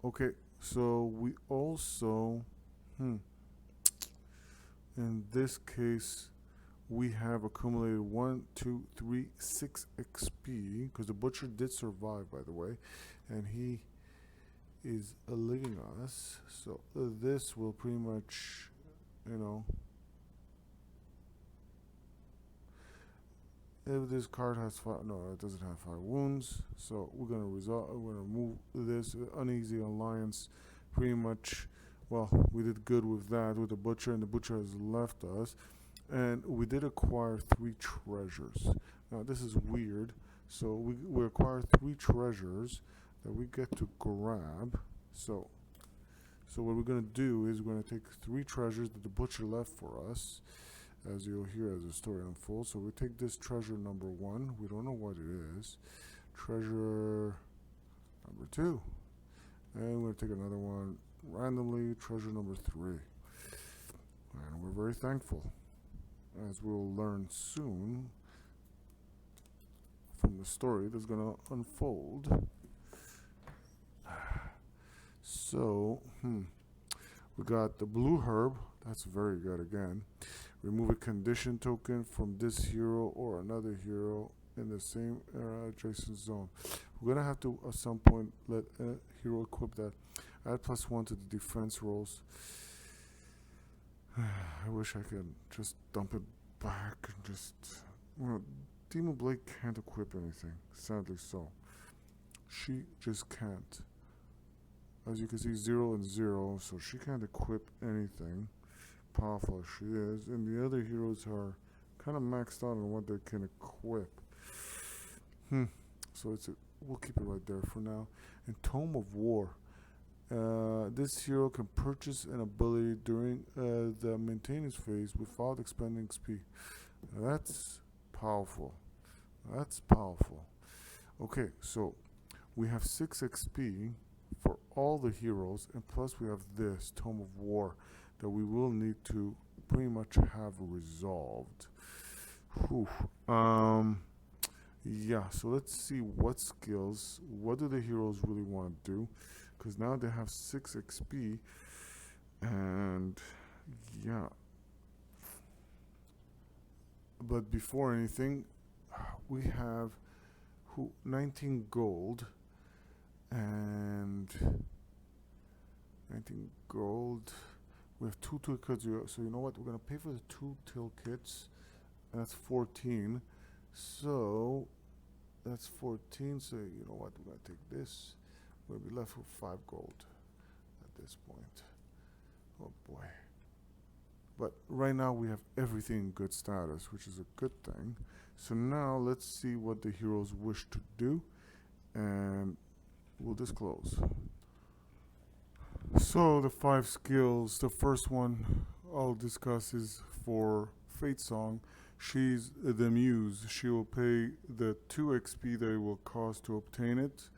okay, so we also, in this case, we have accumulated 1, 2, 3, 6 XP, because the butcher did survive, by the way, and he is leaving us. So this will pretty much, you know, if this card has 5, no, it doesn't have 5 wounds, so we're gonna remove this uneasy alliance. Pretty much, well, we did good with that with the butcher, and the butcher has left us, and we did acquire 3 treasures. Now this is weird. So we acquire 3 treasures that we get to grab. So what we're gonna do is we're gonna take 3 treasures that the butcher left for us, as you'll hear as the story unfolds. So we take this treasure number 1. We don't know what it is. Treasure number 2. And we're going to take another one randomly, treasure number 3. And we're very thankful, as we'll learn soon from the story that's going to unfold. So, we got the blue herb. That's very good again. Remove a condition token from this hero or another hero in the same adjacent zone. We're going to have to, at some point, let a hero equip that. Add +1 to the defense rolls. I wish I could just dump it back and just... Well, Demon Blade can't equip anything, sadly so. She just can't. As you can see, 0 and 0, so she can't equip anything. Powerful as she is, and the other heroes are kind of maxed out on what they can equip. So we'll keep it right there for now. And Tome of War. This hero can purchase an ability during the maintenance phase without expending XP. That's powerful. That's powerful. Okay, so we have 6 XP for all the heroes, and plus we have this Tome of War that we will need to pretty much have resolved. Yeah, so let's see what skills, what do the heroes really want to do, because now they have 6 XP, and yeah. But before anything, we have 19 gold, and 19 gold. We have 2 tool kits, so you know what? We're gonna pay for the 2 tool kits, and that's 14. So that's 14. So you know what? We're gonna take this. We'll be left with 5 gold at this point. Oh boy! But right now we have everything in good status, which is a good thing. So now let's see what the heroes wish to do, and we'll disclose. So the 5 skills, the first one I'll discuss is for Fate Song. She's the muse. She will pay the 2 XP that it will cost to obtain it,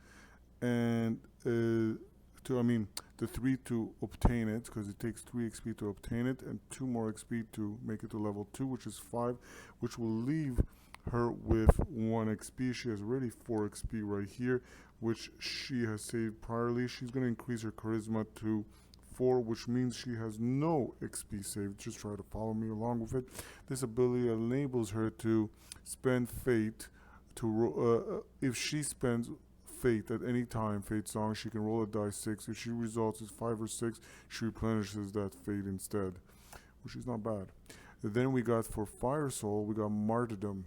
and the 3 to obtain it, because it takes 3 XP to obtain it, and 2 more XP to make it to level 2, which is 5, which will leave her with 1 XP. She has already 4 XP right here, which she has saved priorly. She's going to increase her charisma to 4, which means she has no XP saved. Just try to follow me along with it. This ability enables her to spend fate to if she spends fate at any time, Fate Song, she can roll a die 6. If she results as 5 or 6, she replenishes that fate instead, which is not bad. Then we got for Fire Soul, we got Martyrdom,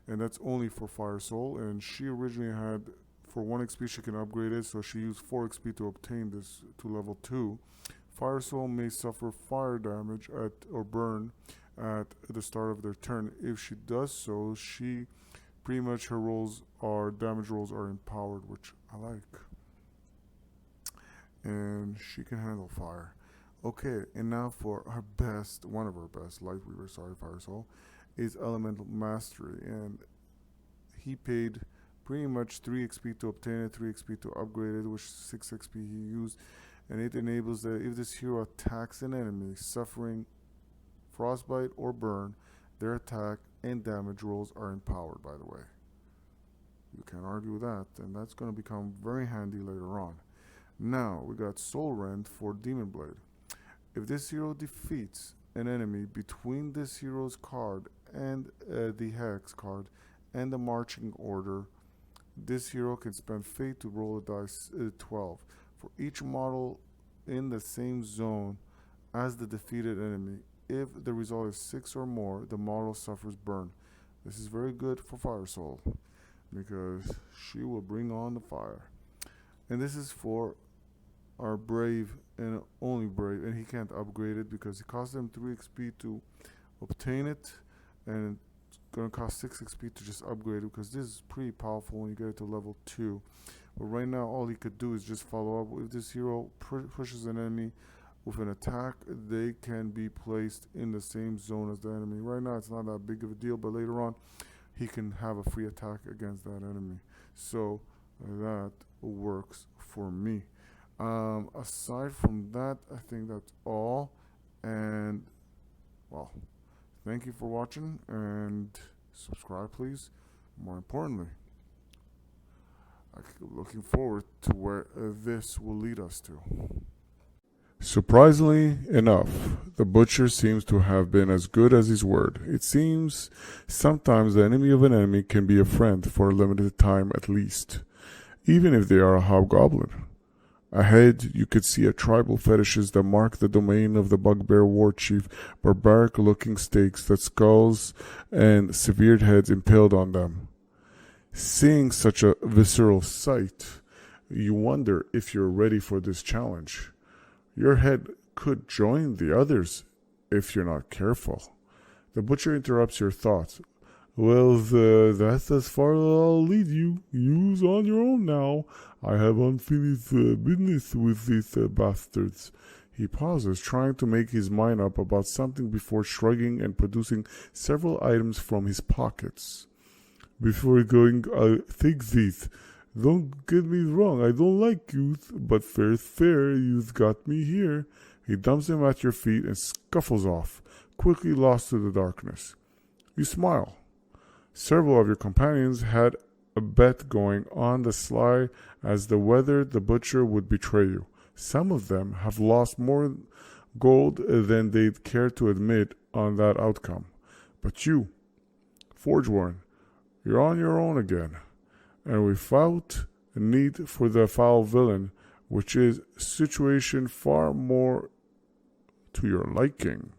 and that's only for Fire Soul, and she originally had, for 1 XP she can upgrade it, so she used 4 XP to obtain this to level 2. Fire Soul may suffer fire damage or burn at the start of their turn. If she does so, she pretty much, her damage rolls are empowered, which I like. And she can handle fire. Okay, and now for our best, one of our best, Lightweaver, Fire Soul, is Elemental Mastery. And he paid pretty much 3 XP to obtain it, 3 XP to upgrade it, which is 6 XP he used. And it enables that if this hero attacks an enemy suffering frostbite or burn, their attack and damage rolls are empowered, by the way. You can't argue with that, and that's going to become very handy later on. Now, we got Soul Rend for Demon Blade. If this hero defeats an enemy between this hero's card and the Hex card and the Marching Order, this hero can spend Fate to roll a dice 12. For each model in the same zone as the defeated enemy, if the result is 6 or more, the model suffers burn. This is very good for Fire Soul, because she will bring on the fire. And this is for our Brave and only Brave, and he can't upgrade it because it costs him 3 XP to obtain it, and it's going to cost 6 XP to just upgrade it, because this is pretty powerful when you get it to level 2. But right now all he could do is just follow up. If this hero pushes an enemy with an attack, they can be placed in the same zone as the enemy. Right now it's not that big of a deal, but later on he can have a free attack against that enemy. So that works for me. Aside from that, I think that's all. And, well, thank you for watching, and subscribe, please. More importantly, I'm looking forward to where this will lead us to. Surprisingly enough, the Butcher seems to have been as good as his word. It seems sometimes the enemy of an enemy can be a friend for a limited time at least, even if they are a hobgoblin. Ahead, you could see a tribal fetishes that mark the domain of the Bugbear War Chief, barbaric-looking stakes that skulls and severed heads impaled on them. Seeing such a visceral sight, you wonder if you're ready for this challenge. Your head could join the others if you're not careful. The Butcher interrupts your thoughts. Well, that's as far as I'll lead you. You's on your own now. I have unfinished business with these bastards. He pauses, trying to make his mind up about something before shrugging and producing several items from his pockets. Before going, I think this. Don't get me wrong, I don't like you, but fair's fair, you've got me here. He dumps them at your feet and scuffles off, quickly lost to the darkness. You smile. Several of your companions had a bet going on the sly as to whether the Butcher would betray you. Some of them have lost more gold than they'd care to admit on that outcome. But you, Forgeworn, you're on your own again, and without a need for the foul villain, which is a situation far more to your liking.